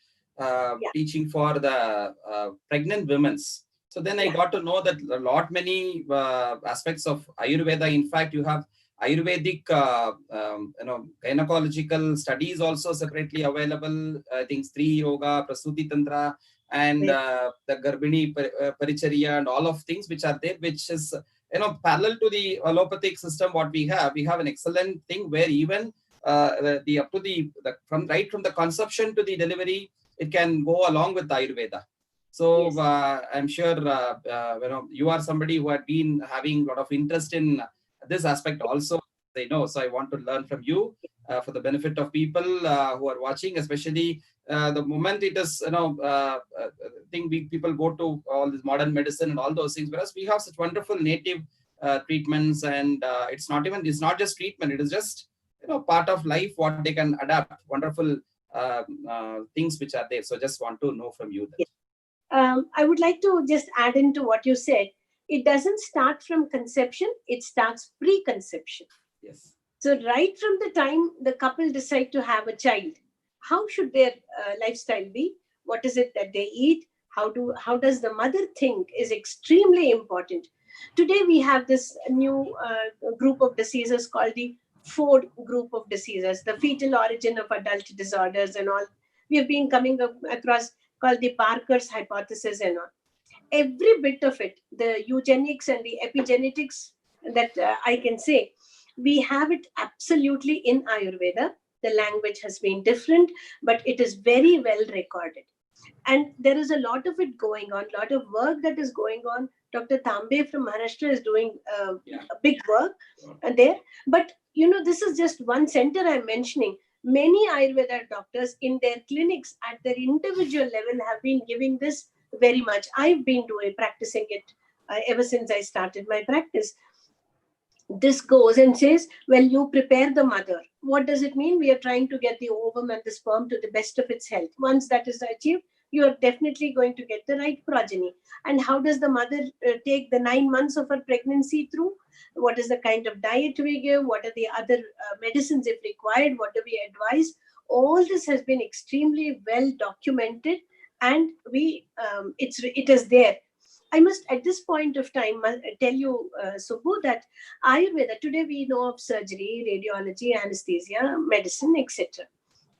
teaching for the pregnant women's. So then I got to know that a lot many aspects of Ayurveda. In fact, you have Ayurvedic, gynecological studies also separately available. I think Stree Yoga, Prasuti Tantra, and the Garbhini Paricharya, and all of things which are there, which is parallel to the allopathic system. What we have an excellent thing where even the up to the from the conception to the delivery, it can go along with Ayurveda. So I'm sure you are somebody who had been having a lot of interest in this aspect also. So I want to learn from you for the benefit of people who are watching, especially the moment it is people go to all this modern medicine and all those things, whereas we have such wonderful native treatments, and it's not just treatment, it is just part of life, what they can adapt, wonderful things which are there. So just want to know from you that. I would like to just add into what you said. It doesn't start from conception, it starts preconception. Yes. So right from the time the couple decide to have a child, how should their lifestyle be? What is it that they eat? How does the mother think is extremely important. Today we have this new group of diseases called the FOD group of diseases, the fetal origin of adult disorders and all. We have been coming across called the Parker's hypothesis and all. Every bit of it, the eugenics and the epigenetics that I can say, we have it absolutely in Ayurveda. The language has been different, but it is very well recorded. And there is a lot of it going on, a lot of work that is going on. Dr. Tambe from Maharashtra is doing a big work there. But, this is just one center I'm mentioning. Many Ayurveda doctors in their clinics at their individual level have been giving this very much. I've been practicing it ever since I started my practice. This goes and says, well, you prepare the mother. What does it mean? We are trying to get the ovum and the sperm to the best of its health. Once that is achieved, you are definitely going to get the right progeny. And how does the mother take the 9 months of her pregnancy through? What is the kind of diet we give? What are the other medicines if required? What do we advise? All this has been extremely well documented, and it is there. I must, at this point of time, tell you, Subbu, that Ayurveda, today we know of surgery, radiology, anesthesia, medicine, etc.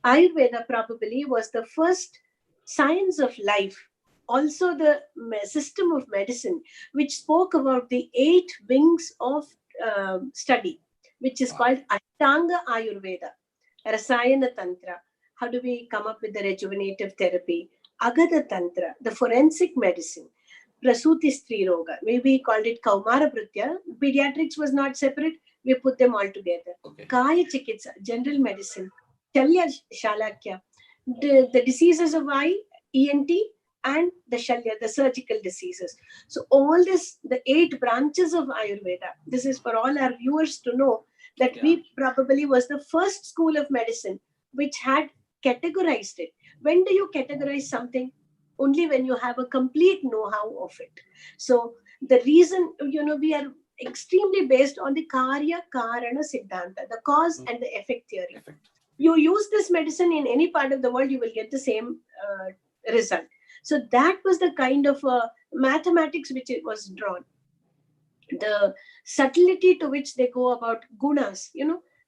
Ayurveda probably was the first science of life, also the system of medicine, which spoke about the 8 wings of study, which is called Ashtanga Ayurveda, Rasayana Tantra. How do we come up with the rejuvenative therapy? Agada Tantra, the forensic medicine. Prasuti Stree Roga. We called it Kaumara Pratya. Pediatrics was not separate. We put them all together. Kaya Chikitsa, general medicine. Shalya Shalakya, the diseases of eye, ENT, and the Shalya, the surgical diseases. So all this, the 8 branches of Ayurveda, this is for all our viewers to know that we probably was the first school of medicine which had categorized it. When do you categorize something? Only when you have a complete know-how of it. So the reason, we are extremely based on the Karya Karana Siddhanta, the cause and the effect theory. You use this medicine in any part of the world, you will get the same result. So that was the kind of mathematics which it was drawn. The subtlety to which they go about gunas,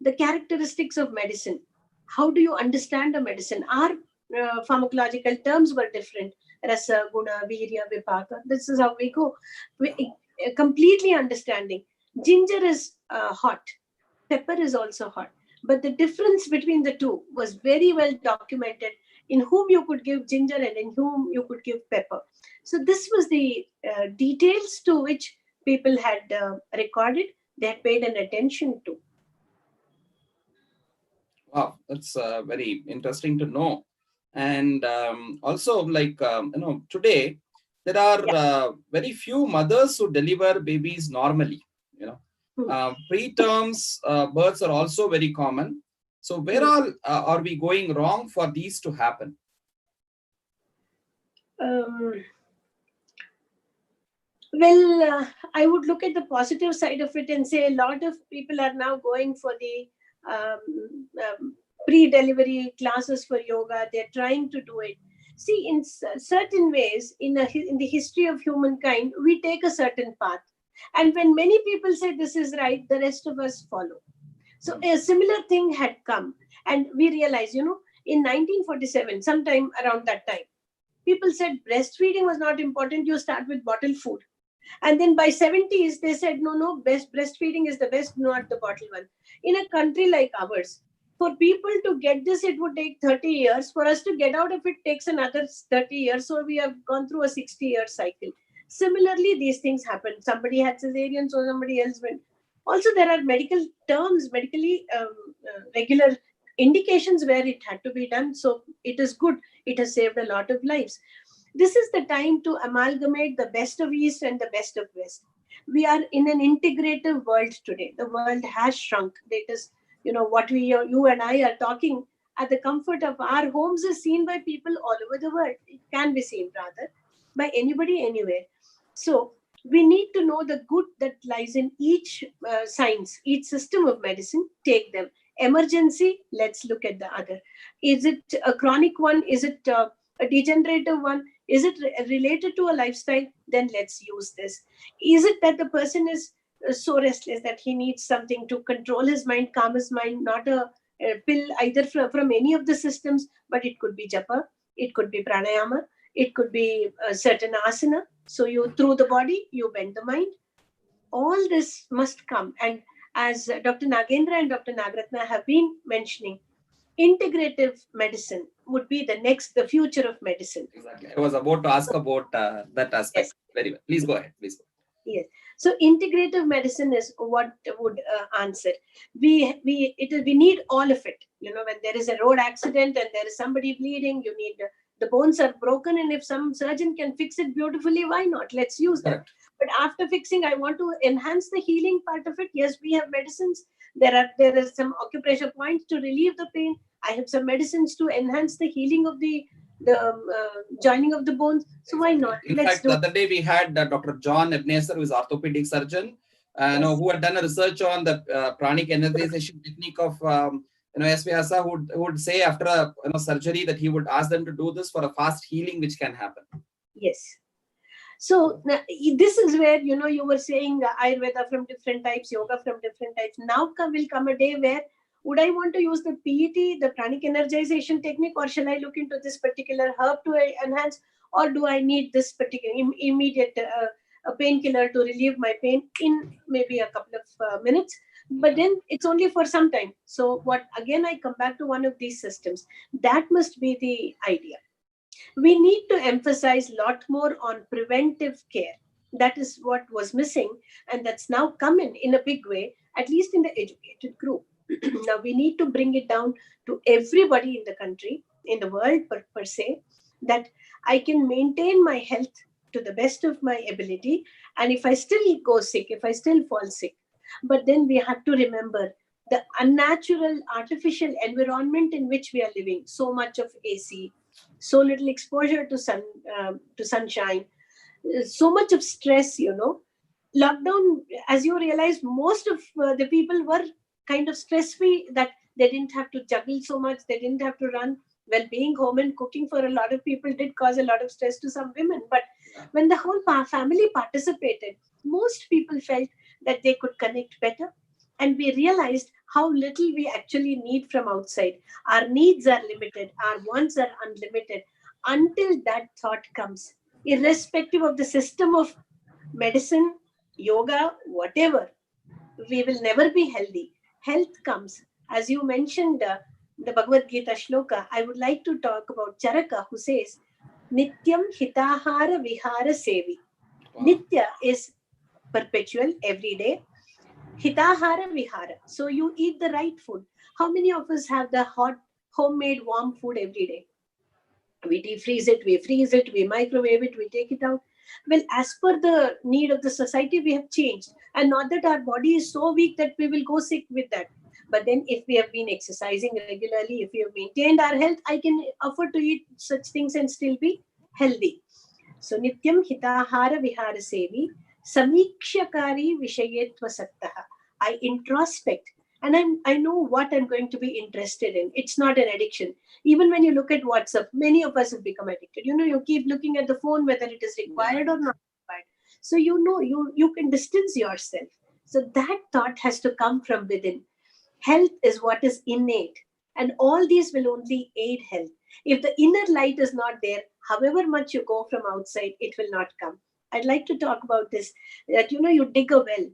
the characteristics of medicine. How do you understand a medicine? Our pharmacological terms were different. Rasa, guna, virya, vipaka. This is how we go. Completely understanding. Ginger is hot. Pepper is also hot. But the difference between the two was very well documented, in whom you could give ginger and in whom you could give pepper. So this was the details to which people had recorded, they had paid an attention to. Wow, that's very interesting to know. And also, like, today there are Yeah. very few mothers who deliver babies normally. You know, Hmm. preterms births are also very common. So, where Hmm. all are we going wrong for these to happen? Um, Well, I would look at the positive side of it and say a lot of people are now going for the pre-delivery classes for yoga. They're trying to do it. See, in certain ways, in the history of humankind, we take a certain path, and when many people say this is right, the rest of us follow. So a similar thing had come, and we realized, in 1947, sometime around that time, people said breastfeeding was not important. You start with bottled food, and then by 70s, they said, no, best breastfeeding is the best, not the bottle one. In a country like ours, for people to get this, it would take 30 years. For us to get out of it takes another 30 years. So we have gone through a 60-year cycle. Similarly, these things happen. Somebody had cesarean, so somebody else went. Also, there are medical terms, medically regular indications where it had to be done. So it is good. It has saved a lot of lives. This is the time to amalgamate the best of East and the best of West. We are in an integrative world today. The world has shrunk. That is, what you and I are talking at the comfort of our homes is seen by people all over the world. It can be seen rather by anybody anywhere. So we need to know the good that lies in each science, each system of medicine. Take them. Emergency. Let's look at the other. Is it a chronic one? Is it a degenerative one? Is it related to a lifestyle? Then let's use this. Is it that the person is so restless that he needs something to control his mind, calm his mind, not a pill either from any of the systems, but it could be japa, it could be pranayama, it could be a certain asana. So you, through the body, you bend the mind. All this must come. And as Dr. Nagendra and Dr. Nagratna have been mentioning, integrative medicine would be the future of medicine. Exactly. I was about to ask about that aspect. Yes. Very well. Please go ahead. Please go. Yes. So integrative medicine is what would answer. We need all of it. When there is a road accident and there is somebody bleeding, you need the bones are broken, and if some surgeon can fix it beautifully, why not? Let's use that. Correct. But after fixing, I want to enhance the healing part of it. Yes, we have medicines. There are some acupressure points to relieve the pain. I have some medicines to enhance the healing of the joining of the bones. So why Exactly. not? In Let's fact, do the it. other day we had Dr. John Ebneser, who is orthopedic surgeon, Yes. who had done a research on the pranic energization technique of SVSA, who would say after a surgery that he would ask them to do this for a fast healing which can happen. Yes. So this is where you were saying Ayurveda from different types, yoga from different types. Now will come a day where would I want to use the PET, the pranic energization technique, or shall I look into this particular herb to enhance, or do I need this particular immediate a painkiller to relieve my pain in maybe a couple of minutes? But then it's only for some time. So what again? I come back to one of these systems. That must be the idea. We need to emphasize a lot more on preventive care. That is what was missing, and that's now coming in a big way, at least in the educated group. Now we need to bring it down to everybody in the country, in the world per se, that I can maintain my health to the best of my ability. And if I still go sick, if I still fall sick, but then we have to remember the unnatural artificial environment in which we are living, so much of AC, so little exposure to sunshine, so much of stress. Lockdown, as you realize, most of the people were kind of stress free, that they didn't have to juggle so much, they didn't have to run. Well, being home and cooking for a lot of people did cause a lot of stress to some women, but when the whole family participated, most people felt that they could connect better, and we realized how little we actually need from outside. Our needs are limited, our wants are unlimited. Until that thought comes, irrespective of the system of medicine, yoga, whatever, we will never be healthy. Health comes, as you mentioned, the Bhagavad Gita shloka. I would like to talk about Charaka, who says, Nityam hitahara vihara sevi. Wow. Nitya is perpetual, every day. Hitahara vihara. So you eat the right food. How many of us have the hot, homemade, warm food every day? We defreeze it, we freeze it, we microwave it, we take it out. Well, as per the need of the society, we have changed. And not that our body is so weak that we will go sick with that. But then if we have been exercising regularly, if we have maintained our health, I can afford to eat such things and still be healthy. So Nityam Hitahara Vihara Sevi Samikshakari Vishayetva Saktaha. I introspect and I know what I'm going to be interested in. It's not an addiction. Even when you look at WhatsApp, many of us have become addicted. You keep looking at the phone whether it is required or not required. So you can distance yourself. So that thought has to come from within. Health is what is innate, and all these will only aid health. If the inner light is not there, however much you go from outside, it will not come. I'd like to talk about this, that you dig a well.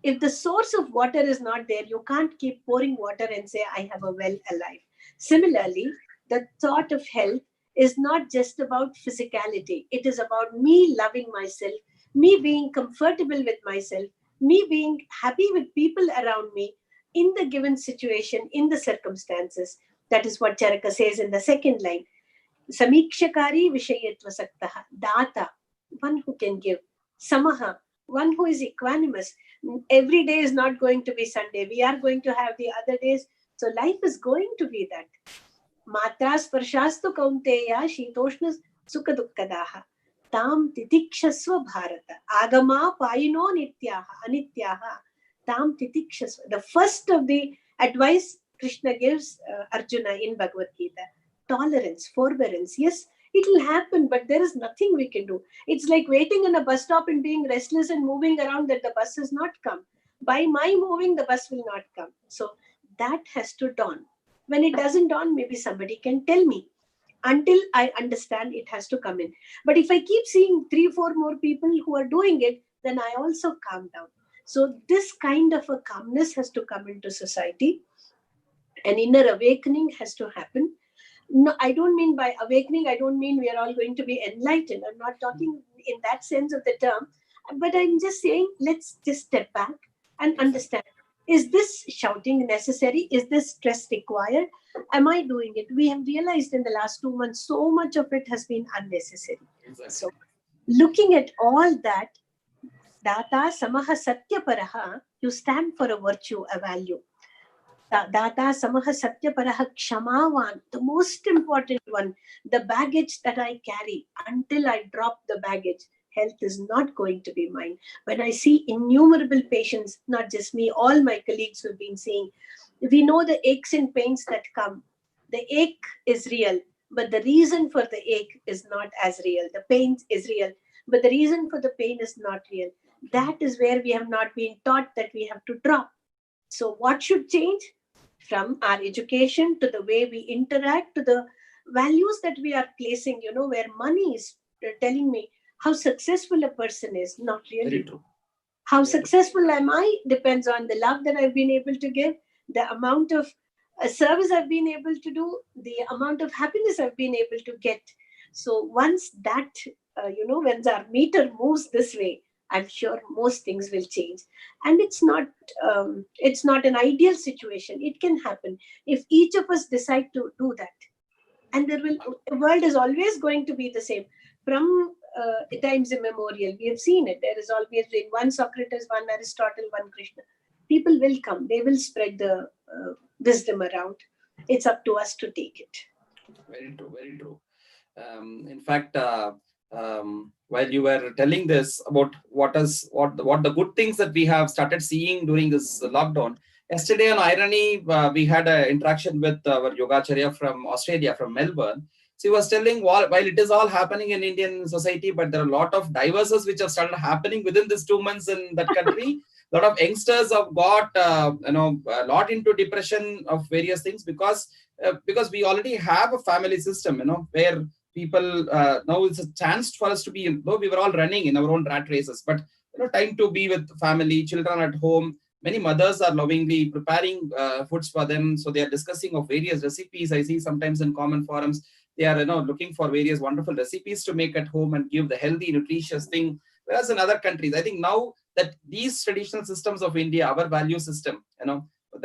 If the source of water is not there, you can't keep pouring water and say, I have a well alive. Similarly, the thought of health is not just about physicality. It is about me loving myself, me being comfortable with myself, me being happy with people around me in the given situation, in the circumstances. That is what Charaka says in the second line. Samikshakari Vishayatva Saktaha. Data, one who can give. Samaha, one who is equanimous. Every day is not going to be Sunday. We are going to have the other days. So life is going to be that. Matra Sparshastu Kaunteya Shitoshna Sukhadukkadaha. Tam Titikshasva Bharata. Agama Payino Nityaha Anityaha. Tam Titikshasva. The first of the advice Krishna gives Arjuna in Bhagavad Gita. Tolerance, forbearance. Yes, it will happen, but there is nothing we can do. It's like waiting in a bus stop and being restless and moving around that the bus has not come. By my moving, the bus will not come. So that has to dawn. When it doesn't dawn, maybe somebody can tell me. Until I understand, it has to come in. But if I keep seeing 3-4 more people who are doing it, then I also calm down. So this kind of a calmness has to come into society. An inner awakening has to happen. No, I don't mean by awakening, I don't mean we are all going to be enlightened. I'm not talking in that sense of the term, but I'm just saying, let's just step back and understand. Is this shouting necessary? Is this stress required? Am I doing it? We have realized in the last 2 months, so much of it has been unnecessary. Exactly. So looking at all that, Data Samaha Satyaparaha, you stand for a virtue, a value. Data Samaha Satyaparaha Kshamavan, the most important one, the baggage that I carry. Until I drop the baggage, health is not going to be mine. When I see innumerable patients, not just me, all my colleagues who have been seeing, we know the aches and pains that come. The ache is real, but the reason for the ache is not as real. The pain is real, but the reason for the pain is not real. That is where we have not been taught that we have to drop. So what should change? From our education to the way we interact to the values that we are placing, where money is telling me how successful a person is, not really. How successful am I depends on the love that I've been able to give, the amount of service I've been able to do, the amount of happiness I've been able to get. So once that, when our meter moves this way, I'm sure most things will change. And it's not an ideal situation. It can happen if each of us decide to do that. And the world is always going to be the same. From times immemorial, we have seen it. There is always been one Socrates, one Aristotle, one Krishna. People will come. They will spread the wisdom around. It's up to us to take it. Very true. Very true. In fact, while you were telling this about what the good things that we have started seeing during this lockdown, yesterday on Irony, we had an interaction with our Yogacharya from Australia, from Melbourne. So he was telling, while it is all happening in Indian society, but there are a lot of divorces which have started happening within these 2 months in that country. A lot of youngsters have got a lot into depression of various things because we already have a family system, where people now it's a chance for us to be, though we were all running in our own rat races, but time to be with family, children at home. Many mothers are lovingly preparing foods for them, so they are discussing of various recipes. I see sometimes in common forums they are looking for various wonderful recipes to make at home and give the healthy, nutritious thing. Whereas in other countries, I think now that these traditional systems of India, our value system,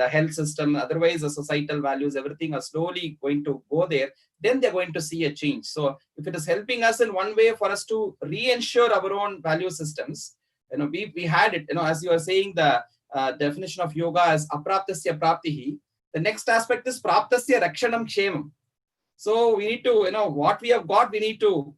the health system, otherwise the societal values, everything are slowly going to go there, then they're going to see a change. So if it is helping us in one way for us to re-ensure our own value systems, we had it, as you are saying, the definition of yoga as apraptasya praptihi. The next aspect is praptasya rakshanam kshemam. So we need to, what we have got, we need to,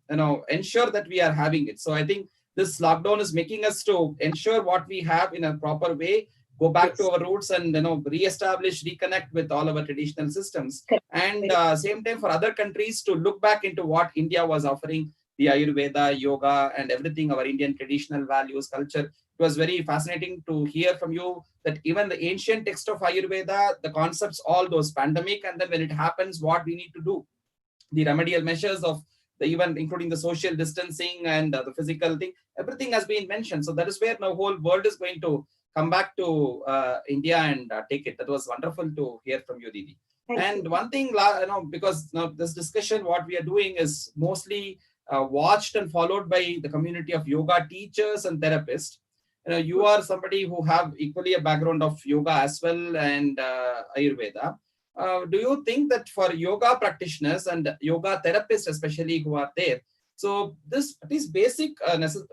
ensure that we are having it. So I think this lockdown is making us to ensure what we have in a proper way, go back to our roots and, re-establish, reconnect with all our traditional systems. And same time for other countries to look back into what India was offering, the Ayurveda, yoga, and everything, our Indian traditional values, culture. It was very fascinating to hear from you that even the ancient text of Ayurveda, the concepts, all those pandemic, and then when it happens, what we need to do, the remedial measures of the even including the social distancing and the physical thing, everything has been mentioned. So that is where the whole world is going to come back to India and take it. That was wonderful to hear from you, Didi. And one thing, because this discussion, what we are doing is mostly watched and followed by the community of yoga teachers and therapists. You are somebody who have equally a background of yoga as well and Ayurveda. Do you think that for yoga practitioners and yoga therapists, especially who are there, so this basic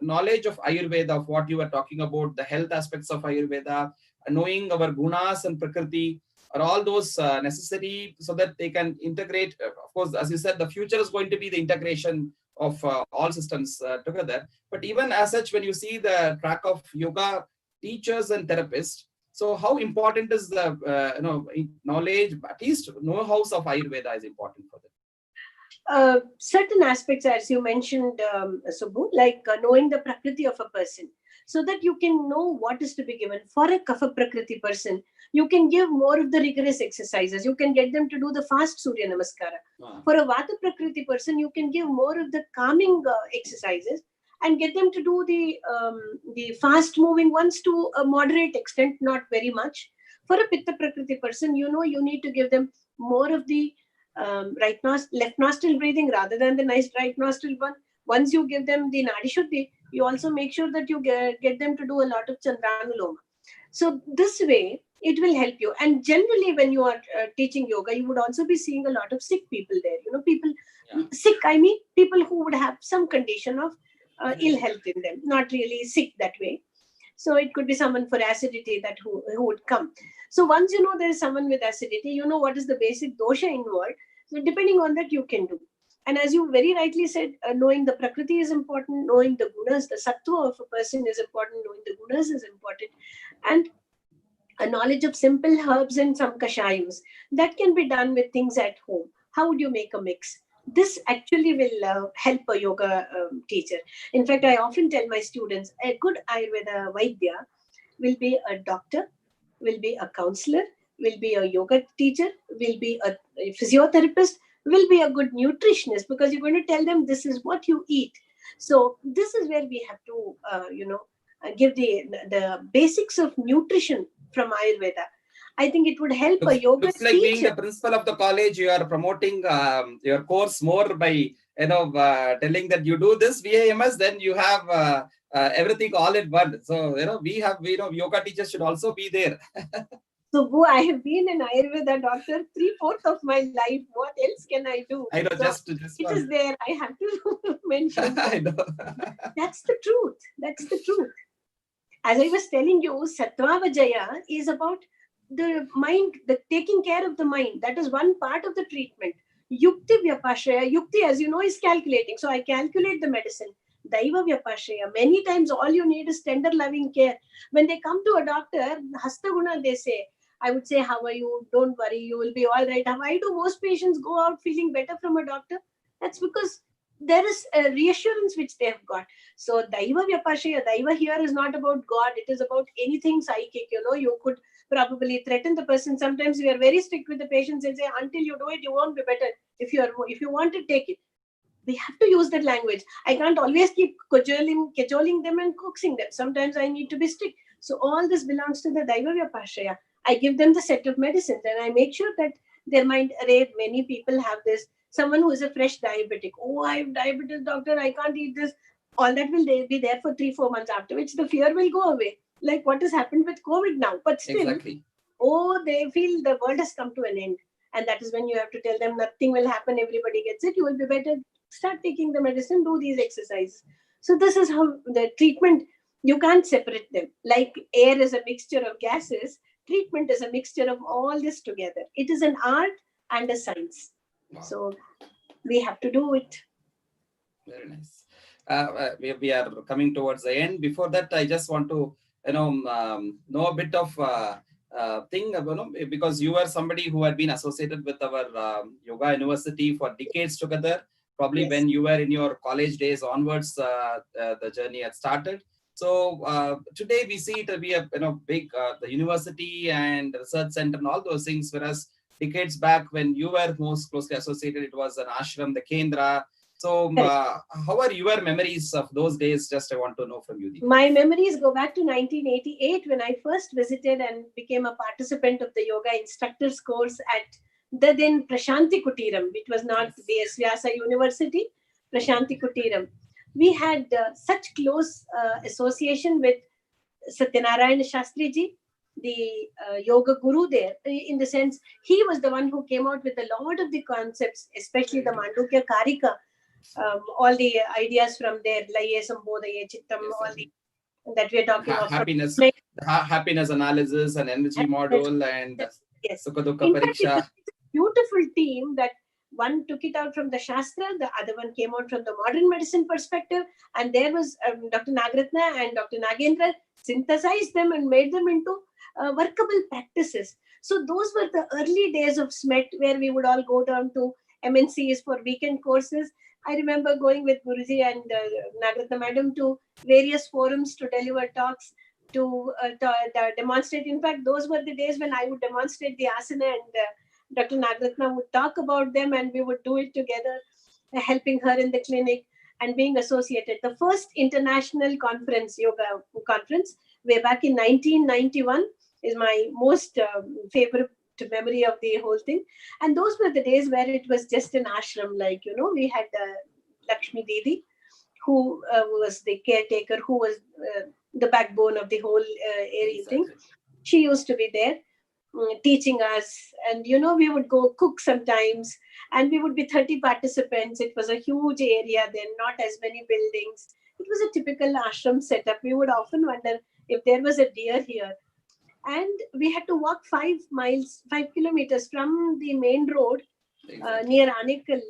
knowledge of Ayurveda, of what you were talking about, the health aspects of Ayurveda, knowing our gunas and prakruti, are all those necessary so that they can integrate? Of course, as you said, the future is going to be the integration of all systems together. But even as such, when you see the track of yoga teachers and therapists, so how important is the knowledge, at least know-hows of Ayurveda is important for them? Certain aspects, as you mentioned, Subbu, like knowing the prakriti of a person, so that you can know what is to be given. For a kapha prakriti person, you can give more of the rigorous exercises. You can get them to do the fast Surya Namaskara. Wow. For a vata prakriti person, you can give more of the calming exercises and get them to do the fast moving ones to a moderate extent, not very much. For a pitta prakriti person, you need to give them more of the left nostril breathing rather than the nice right nostril one. Once you give them the nadi shuddhi, you also make sure that you get them to do a lot of chandranuloma. So this way, it will help you. And generally, when you are teaching yoga, you would also be seeing a lot of sick people there. People sick, I mean, people who would have some condition of ill health in them, not really sick that way. So it could be someone for acidity that who would come. So once you know there is someone with acidity, you know what is the basic dosha involved. So depending on that, you can do. And as you very rightly said, knowing the prakriti is important, knowing the gunas, the sattva of a person is important, knowing the gunas is important. And a knowledge of simple herbs and some kashayams, that can be done with things at home. How would you make a mix? This actually will help a yoga teacher. In fact, I often tell my students, a good Ayurveda Vaidya will be a doctor, will be a counselor, will be a yoga teacher, will be a physiotherapist, will be a good nutritionist, because you're going to tell them this is what you eat. So this is where we have to, give the basics of nutrition from Ayurveda. I think it would help a yoga looks like teacher. Being the principal of the college, you are promoting your course more by telling that you do this VAMS, then you have everything all in one. So we have yoga teachers should also be there. So I have been an Ayurveda doctor 3/4 of my life. What else can I do? I know, so just it is there. I have to mention. I know. That's the truth. That's the truth. As I was telling you, Sattva Vijaya is about the mind, the taking care of the mind. That is one part of the treatment. Yukti Vyapashraya. Yukti, as you know, is calculating. So I calculate the medicine. Daiva Vyapashraya. Many times all you need is tender loving care. When they come to a doctor, Hastaguna, they say, I would say, how are you? Don't worry, you will be all right. Why do most patients go out feeling better from a doctor? That's because there is a reassurance which they have got. So Daiva Vyapashraya, Daiva here is not about God. It is about anything psychic. You could probably threaten the person. Sometimes we are very strict with the patients and say, until you do it, you won't be better. If you want to take it. We have to use that language. I can't always keep cajoling them and coaxing them. Sometimes I need to be strict. So all this belongs to the Daiva Vyapashraya. I give them the set of medicines and I make sure that their mind, many people have this. Someone who is a fresh diabetic. Oh, I have diabetes, doctor. I can't eat this. all that will be there for 3-4 months, after which the fear will go away. Like what has happened with COVID now. But still, exactly. they feel the world has come to an end. And that is when you have to tell them nothing will happen, everybody gets it. You will be better. Start taking the medicine, do these exercises. So this is how the treatment, you can't separate them. Like air is a mixture of gases, treatment is a mixture of all this together. It is an art and a science. Wow. So we have to do it. Very nice. We are coming towards the end. Before that, I just want to know a bit of thing, because you are somebody who had been associated with our yoga university for decades together. Probably Yes. when you were in your college days onwards, the journey had started. So today we see it to be a big the university and research center and all those things. Whereas decades back, when you were most closely associated, it was an ashram, the Kendra. So how are your memories of those days? Just I want to know from you, Deep. My memories go back to 1988 when I first visited and became a participant of the yoga instructors course at the then Prashanti Kutiram, which was not V.S. Vyasa University, Prashanti Kutiram. We had such close association with Satyanarayana Shastri ji, the yoga guru there, in the sense he was the one who came out with a lot of the concepts, especially the Mandukya Karika. All the ideas from there, Laye Sambodhaye Chittam, all the that we are talking of. Happiness, happiness analysis and energy module and yes. Sukha-Dukha In fact, Pariksha. it's a beautiful team that one took it out from the Shastra, the other one came out from the modern medicine perspective, and there was Dr. Nagratna and Dr. Nagendra synthesized them and made them into workable practices. So those were the early days of SMET, where we would all go down to MNCs for weekend courses. I remember going with Guruji and Nagratna Madam to various forums to deliver talks, to demonstrate. In fact, those were the days when I would demonstrate the asana and Dr. Nagratna would talk about them and we would do it together, helping her in the clinic and being associated. The first international conference, yoga conference, way back in 1991 is my most favorite memory of the whole thing. And those were the days where it was just an ashram, like, we had Lakshmi Didi, who was the caretaker, who was the backbone of the whole area thing. She used to be there teaching us, and we would go cook sometimes, and we would be 30 participants. It was a huge area then, not as many buildings. It was a typical ashram setup. We would often wonder if there was a deer here. And we had to walk 5 kilometers from the main road near Anikal,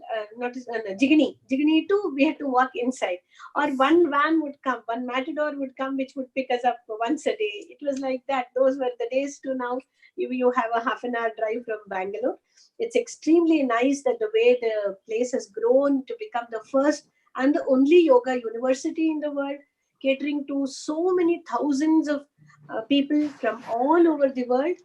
Jigini to, we had to walk inside. Or one van would come, one matador would come, which would pick us up once a day. It was like that. Those were the days to now. You have a half an hour drive from Bangalore. It's extremely nice that the way the place has grown to become the first and the only yoga university in the world, catering to so many thousands of people from all over the world.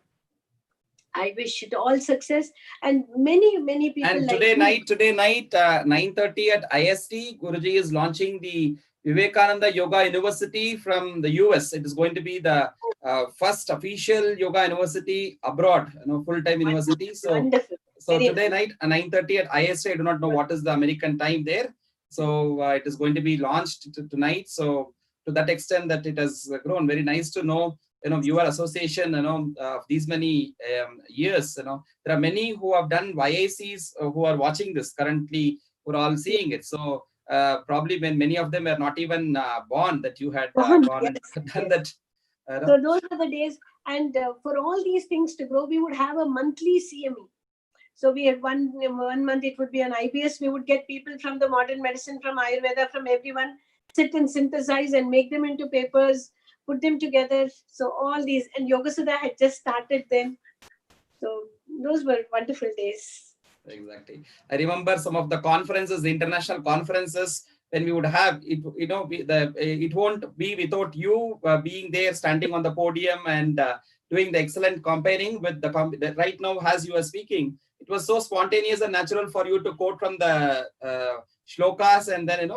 I wish it all success, and many people. And like today night, 9:30 at IST, Guruji is launching the Vivekananda Yoga University from the US. It is going to be the first official yoga university abroad, full-time university. So, wonderful. So today night, 9:30 at IST. I do not know what is the American time there. So it is going to be launched tonight. So to that extent that it has grown, very nice to know. Your association, of these many years. There are many who have done YACs who are watching this currently, who are all seeing it. So probably when many of them are not even born, that you had gone and done that. So those are the days. And for all these things to grow, we would have a monthly CME. So we had one month, it would be an IBS. We would get people from the modern medicine, from Ayurveda, from everyone, sit and synthesize and make them into papers, put them together. So all these, and Yoga Sudha had just started then. So those were wonderful days. Exactly. I remember some of the conferences, the international conferences, when we would have it, it won't be without you being there, standing on the podium and doing the excellent comparing with the right now as you are speaking. It was so spontaneous and natural for you to quote from the shlokas, and then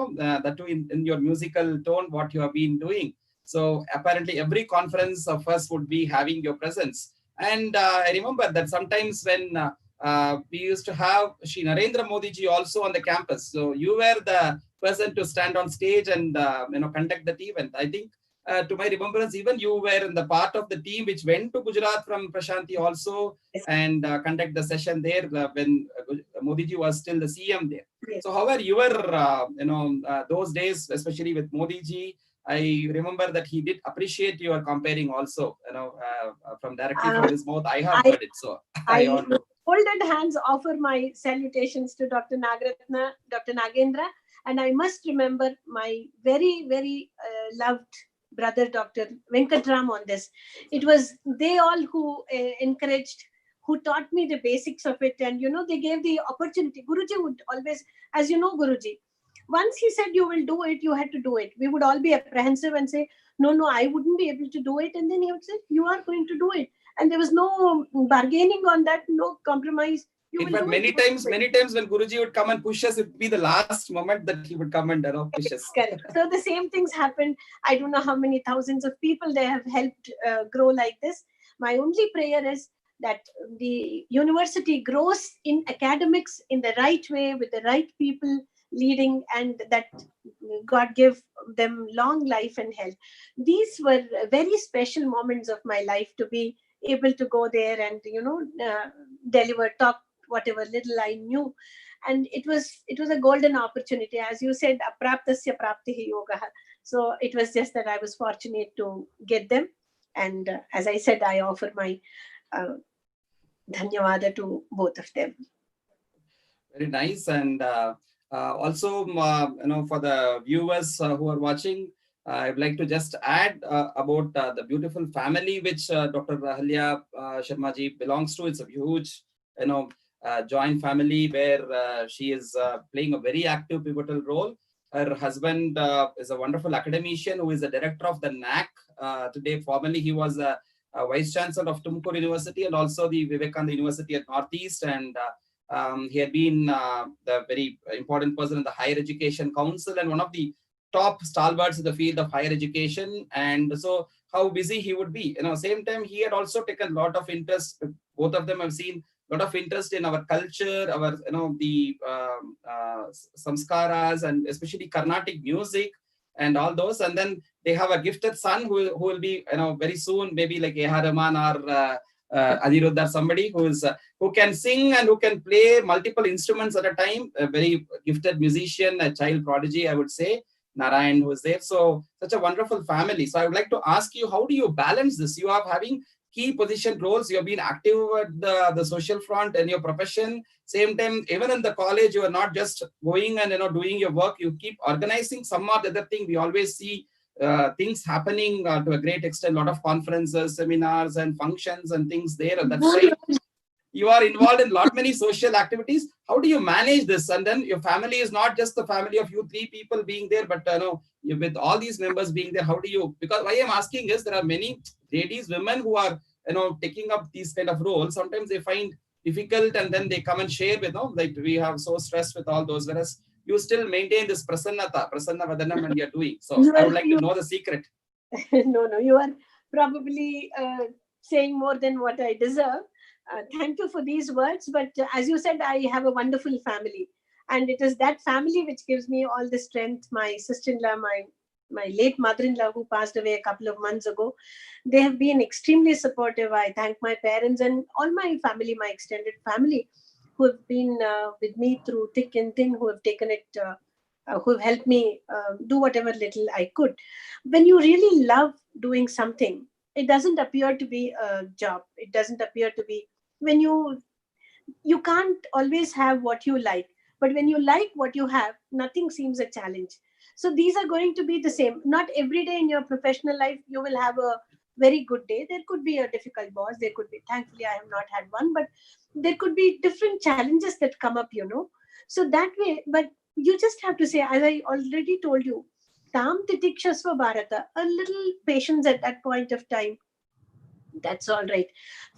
that too in your musical tone, what you have been doing. So apparently every conference of us would be having your presence. And I remember that sometimes when we used to have Shri Narendra Modi ji also on the campus. So you were the person to stand on stage and conduct that event. I think to my remembrance, even you were in the part of the team which went to Gujarat from Prashanti also, and conduct the session there when Modi ji was still the CM there. Yes. So how are your those days, especially with Modi ji? I remember that he did appreciate your comparing also, from directly from his mouth. I have heard it, so I want to. Folded hands offer my salutations to Dr. Nagaratna, Dr. Nagendra, and I must remember my very, very loved brother, Dr. Venkatram, on this. It was they all who encouraged, who taught me the basics of it, and they gave the opportunity. Guruji would always, as you know, Guruji, once he said you will do it, you had to do it. We would all be apprehensive and say, no, I wouldn't be able to do it. And then he would say, you are going to do it. And there was no bargaining on that, no compromise. In fact, many times when Guruji would come and push us, it would be the last moment that he would come and push us. Correct. So the same things happened. I don't know how many thousands of people they have helped grow like this. My only prayer is that the university grows in academics in the right way, with the right people leading, and that God give them long life and health. These were very special moments of my life, to be able to go there and deliver, talk whatever little I knew, and it was a golden opportunity. As you said, apraptasya praptihi yoga. So it was just that I was fortunate to get them, and as I said, I offer my dhanyawada to both of them. Very nice. And also, for the viewers who are watching, I'd like to just add about the beautiful family which Dr. Ahalya Sharma ji belongs to. It's a huge, joint family where she is playing a very active, pivotal role. Her husband is a wonderful academician who is the director of the NAC. Today, formerly, he was a vice chancellor of Tumkur University and also the Vivekananda University at Northeast. And he had been the very important person in the Higher Education Council and one of the top stalwarts in the field of higher education. And so how busy he would be. Same time, he had also taken a lot of interest. Both of them have seen a lot of interest in our culture, our, the samskaras, and especially Carnatic music and all those. And then they have a gifted son who will be, very soon, maybe like A.R. Rahman or Anirudh or somebody who can sing and who can play multiple instruments at a time. A very gifted musician, a child prodigy, I would say. Narayan, who is there. So such a wonderful family. So I would like to ask you, how do you balance this? You are having key position roles. You have been active at the social front in your profession. Same time, even in the college, you are not just going and doing your work. You keep organizing some or the other thing. We always see things happening to a great extent. A lot of conferences, seminars, and functions and things there. And that's right. You are involved in many social activities. How do you manage this? And then your family is not just the family of you 3 people being there, but with all these members being there, how do you? Because why I'm asking is there are many ladies, women who are taking up these kind of roles. Sometimes they find difficult, and then they come and share with like we have so stressed with all those. Whereas you still maintain this prasanna vadanam, and you're doing. So I would like to know the secret. No, you are probably saying more than what I deserve. Thank you for these words. But as you said, I have a wonderful family. And it is that family which gives me all the strength. My sister-in-law, my late mother-in-law, who passed away a couple of months ago, they have been extremely supportive. I thank my parents and all my family, my extended family, who have been with me through thick and thin, who have taken it, who have helped me do whatever little I could. When you really love doing something, it doesn't appear to be a job. It doesn't appear to be, when you can't always have what you like, but when you like what you have, nothing seems a challenge. So these are going to be the same. Not every day in your professional life you will have a very good day. There could be a difficult boss. There could be, thankfully I have not had one, but there could be different challenges that come up, So that way, but you just have to say, as I already told you, Tam titikshasva bharata, a little patience at that point of time. That's all right.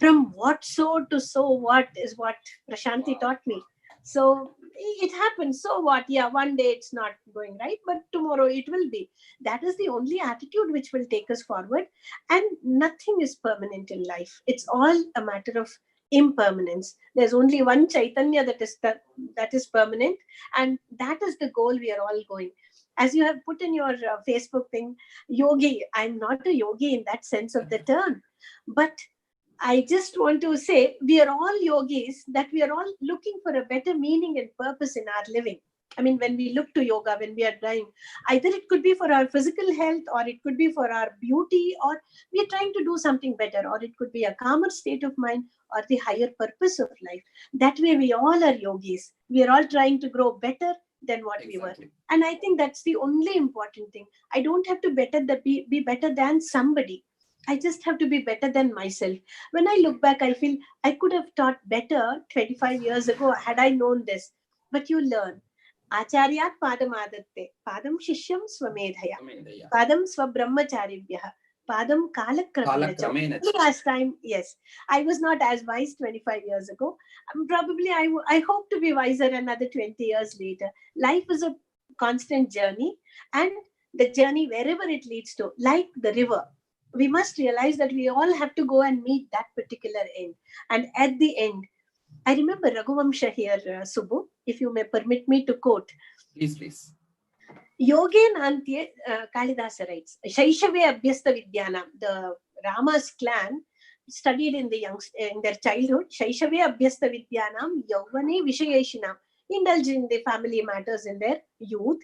From what so to so what is what Prashanti taught me. So it happens. So what? Yeah, one day it's not going right, but tomorrow it will be. That is the only attitude which will take us forward. And nothing is permanent in life. It's all a matter of impermanence. There's only one Chaitanya that is permanent, and that is the goal we are all going. As you have put in your Facebook thing, yogi, I'm not a yogi in that sense of the term, but I just want to say we are all yogis, that we are all looking for a better meaning and purpose in our living. I mean, when we look to yoga, when we are trying, either it could be for our physical health, or it could be for our beauty, or we are trying to do something better, or it could be a calmer state of mind, or the higher purpose of life. That way, we all are yogis. We are all trying to grow better than what we were. And I think that's the only important thing. I don't have to be better than somebody. I just have to be better than myself. When I look back, I feel I could have taught better 25 years ago had I known this. But you learn. Acharyat padam adatte, padam shishyam swamedhaya, padam swabrahmacharibhyah, padam kalakramena. Last time, yes, I was not as wise 25 years ago. Probably I hope to be wiser another 20 years later. Life is a constant journey, and the journey, wherever it leads to, like the river, we must realize that we all have to go and meet that particular end. And at the end, I remember Raghuvamsha here, Subbu, if you may permit me to quote. Please, please. Yogen Antye, Kalidasa writes, Shaishave Abhyasta Vidyanam, the Rama's clan studied in their childhood, Shaishave Abhyasta Vidyanam, Yauvane Vishayeshinam, indulge in the family matters in their youth.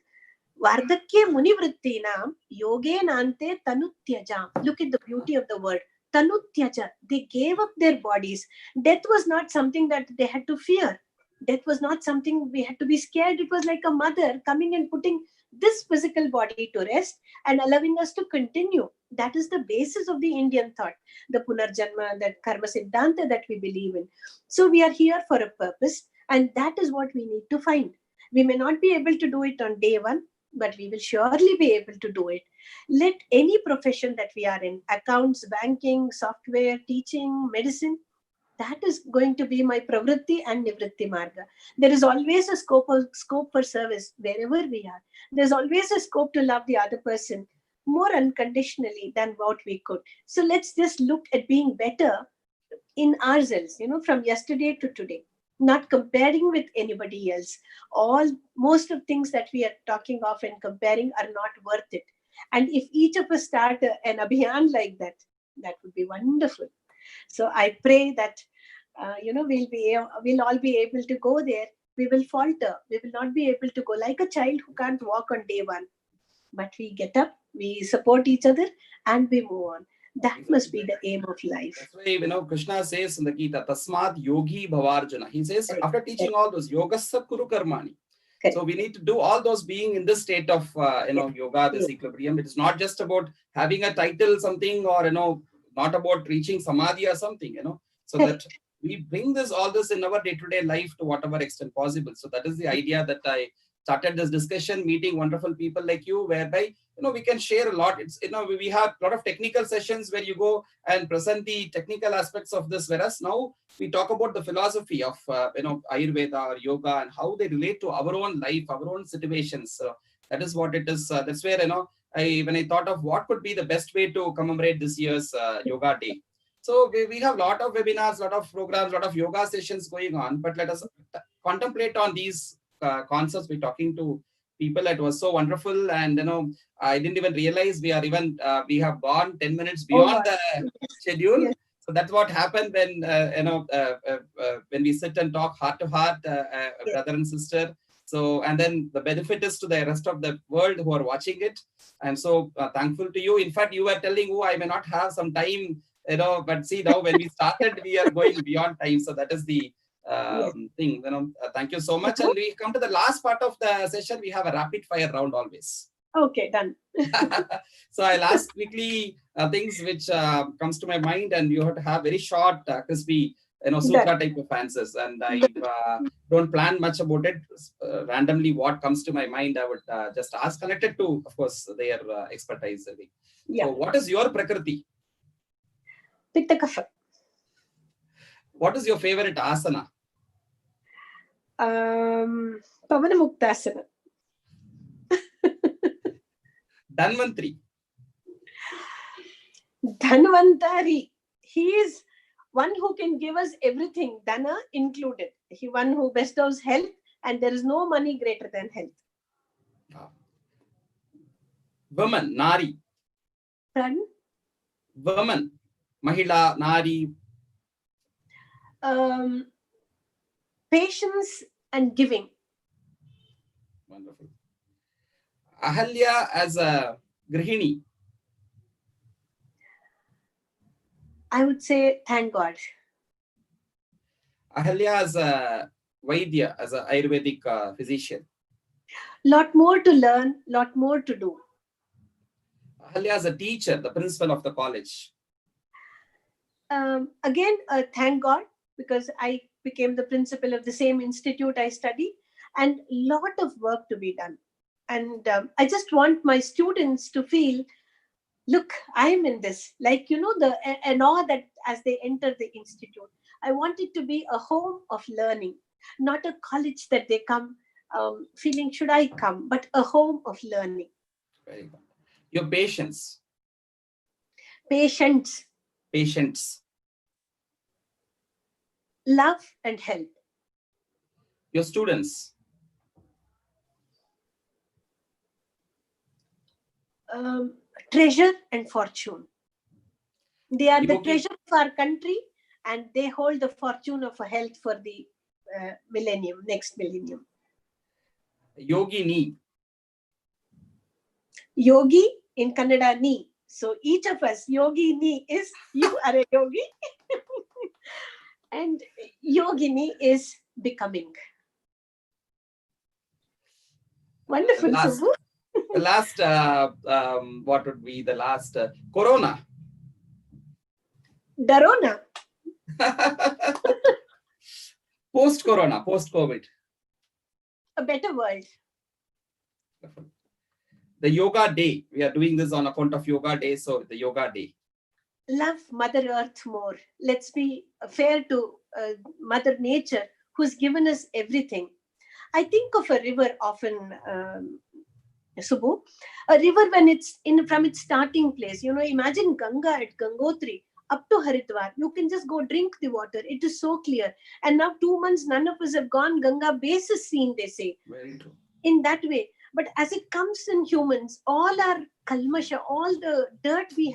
Vardhakya Munivrittinam, Yogenante Tanutyajam. Look at the beauty of the word. Tanutyaja. They gave up their bodies. Death was not something that they had to fear. Death was not something we had to be scared. It was like a mother coming and putting this physical body to rest and allowing us to continue. That is the basis of the Indian thought, the Punarjanma, that Karma Siddhanta that we believe in. So we are here for a purpose, and that is what we need to find. We may not be able to do it on day one, but we will surely be able to do it. Let any profession that we are in, accounts, banking, software, teaching, medicine, that is going to be my pravritti and nivritti marga. There is always a scope for service wherever we are. There's always a scope to love the other person more unconditionally than what we could. So let's just look at being better in ourselves, from yesterday to today, not comparing with anybody else. Most of things that we are talking of and comparing are not worth it. And if each of us start an abhiyan like that, that would be wonderful. So I pray that we'll all be able to go there. We will falter. We will not be able to go like a child who can't walk on day one. But we get up, we support each other, and we move on. That must be the aim of life. That's why, Krishna says in the Gita, Tasmat Yogi Bhavarjuna. He says, after teaching all those, Yogasya Kuru Karmani. Okay. So we need to do all those being in this state of, yoga, this equilibrium. It is not just about having a title, something, or, not about reaching samadhi or something, so that we bring all this in our day-to-day life to whatever extent possible. So that is the idea that I started this discussion, meeting wonderful people like you, whereby, we can share a lot. It's, we have a lot of technical sessions where you go and present the technical aspects of this, whereas now we talk about the philosophy of, Ayurveda or yoga and how they relate to our own life, our own situations. So that is what it is. That's where, when I thought of what could be the best way to commemorate this year's yoga day. So we have a lot of webinars, a lot of programs, a lot of yoga sessions going on, but let us contemplate on these concepts. We're talking to people. It was so wonderful. And, I didn't even realize we have gone 10 minutes beyond the schedule. Yes. So that's what happened when, when we sit and talk heart to heart, brother and sister. So, and then the benefit is to the rest of the world who are watching it. I'm so thankful to you. In fact, you were telling, I may not have some time, but see now when we started, we are going beyond time. So that is the thing, thank you so much. And we come to the last part of the session. We have a rapid fire round always. Okay, done. So I'll ask quickly things which comes to my mind, and you have to have very short, crispy, sutra type of answers. And I don't plan much about it. Randomly, what comes to my mind, I would just ask, connected to, of course, their expertise. Yeah. So what is your prakriti? Pitta Kapha. What is your favorite asana? Pavana Muktasana. Dhanvantri. Dhanvantari. He is one who can give us everything, Dana included. He one who bestows health, and there is no money greater than health. Woman, Nari. Pardon? Woman, Mahila, Nari. Patience and giving. Wonderful. Ahalya as a Grihini. I would say thank God. Ahalya as a Vaidya, as an Ayurvedic physician. Lot more to learn, lot more to do. Ahalya as a teacher, the principal of the college. Again, thank God, because I became the principal of the same institute I study, and lot of work to be done. And I just want my students to feel, look, I'm in this, like, and all that as they enter the institute. I want it to be a home of learning, not a college that they come feeling, should I come, but a home of learning. Very good. Your patients. Patience. Patients. Love and help. Your students. Treasure and fortune. They are the Yogi. treasure of our country, and they hold the fortune of health for the millennium, next millennium. Yogini. Yogi in Kannada, ni. So each of us, Yogini is, you are a yogi. And Yogini is becoming. Wonderful, Subbu. The last, what would be the last? Corona. Darona. Post-Corona, post-COVID. A better world. The Yoga Day. We are doing this on account of Yoga Day. So the Yoga Day. Love Mother Earth more. Let's be fair to Mother Nature, who's given us everything. I think of a river often, Subbu. A river when it's from its starting place. Imagine Ganga at Gangotri up to Haridwar. You can just go drink the water. It is so clear. And now 2 months, none of us have gone. Ganga base is seen, they say. Very true. In that way. But as it comes in humans, all our kalmasha, all the dirt we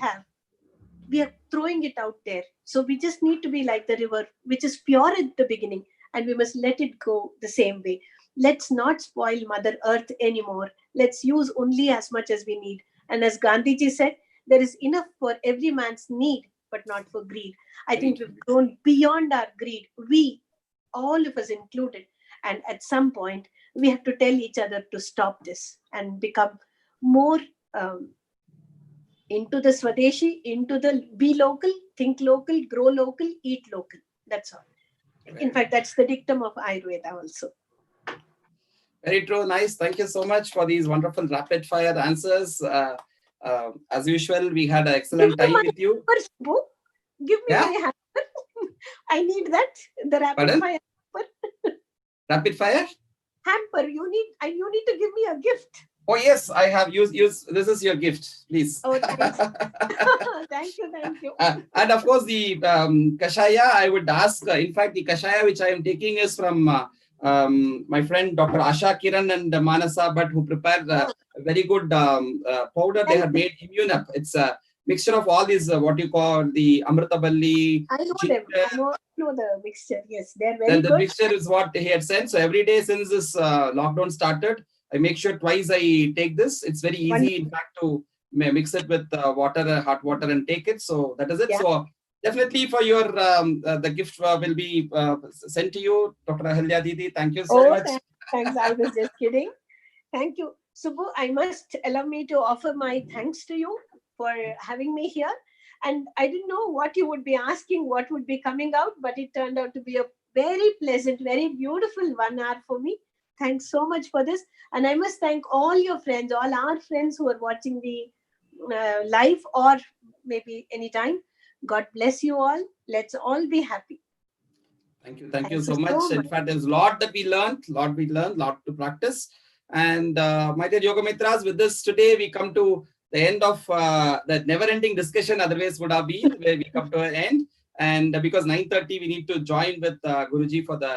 are throwing it out there. So we just need to be like the river, which is pure at the beginning, and we must let it go the same way. Let's not spoil Mother Earth anymore. Let's use only as much as we need. And as Gandhiji said, there is enough for every man's need, but not for greed. I think we've grown beyond our greed. We, all of us included. And at some point, we have to tell each other to stop this and become more into the Swadeshi, into the be local, think local, grow local, eat local. That's all. In fact, that's the dictum of Ayurveda also. Very true. Nice. Thank you so much for these wonderful rapid fire answers. As usual, we had an excellent time with you. Give me my hamper. I need that. The rapid fire hamper. Rapid fire? Hamper. You need to give me a gift. Oh yes, I have used. This is your gift, please. Oh, thanks. Thank you. And of course, the kashaya, I would ask. In fact, the kashaya which I am taking is from my friend Dr. Asha Kiran and Manasa, but who prepared a very good powder. They had made immune up. It's a mixture of all these what you call the Amritaballi. I know them. I know the mixture. Yes, they're very good. The mixture is what he had sent. So every day since this lockdown started, I make sure twice I take this. It's very easy, in fact, to mix it with water, hot water, and take it. So that is it. Yeah. So definitely for your the gift will be sent to you, Dr. Ahalya Didi. Thank you so much. Thanks. I was just kidding. Thank you, Subbu. I must allow me to offer my thanks to you for having me here. And I didn't know what you would be asking, what would be coming out, but it turned out to be a very pleasant, very beautiful 1 hour for me. Thanks so much for this. And I must thank all your friends, all our friends who are watching the live or maybe anytime. God bless you all. Let's all be happy. Thank you. Thank you so much. In fact, there's a lot that we learned, lot to practice. And my dear Yoga Mitras, with this today, we come to the end of the never-ending discussion, otherwise would have been, where we come to an end. And because 9:30, we need to join with Guruji for the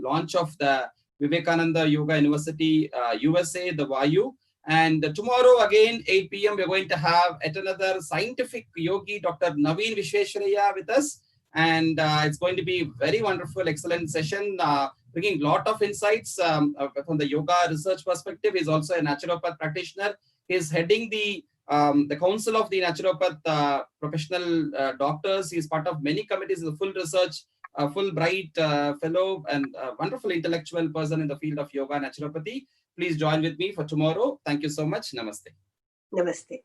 launch of the Vivekananda Yoga University USA, the YU. And tomorrow again, 8 p.m., we're going to have yet another scientific yogi, Dr. Naveen Vishwesharaya with us. And it's going to be very wonderful, excellent session, bringing a lot of insights from the yoga research perspective. He's also a naturopath practitioner. He's heading the Council of the Naturopath Professional Doctors. He's part of many committees. He's a full research, Fulbright fellow, and wonderful intellectual person in the field of yoga and naturopathy. Please join with me for tomorrow. Thank you so much. Namaste. Namaste.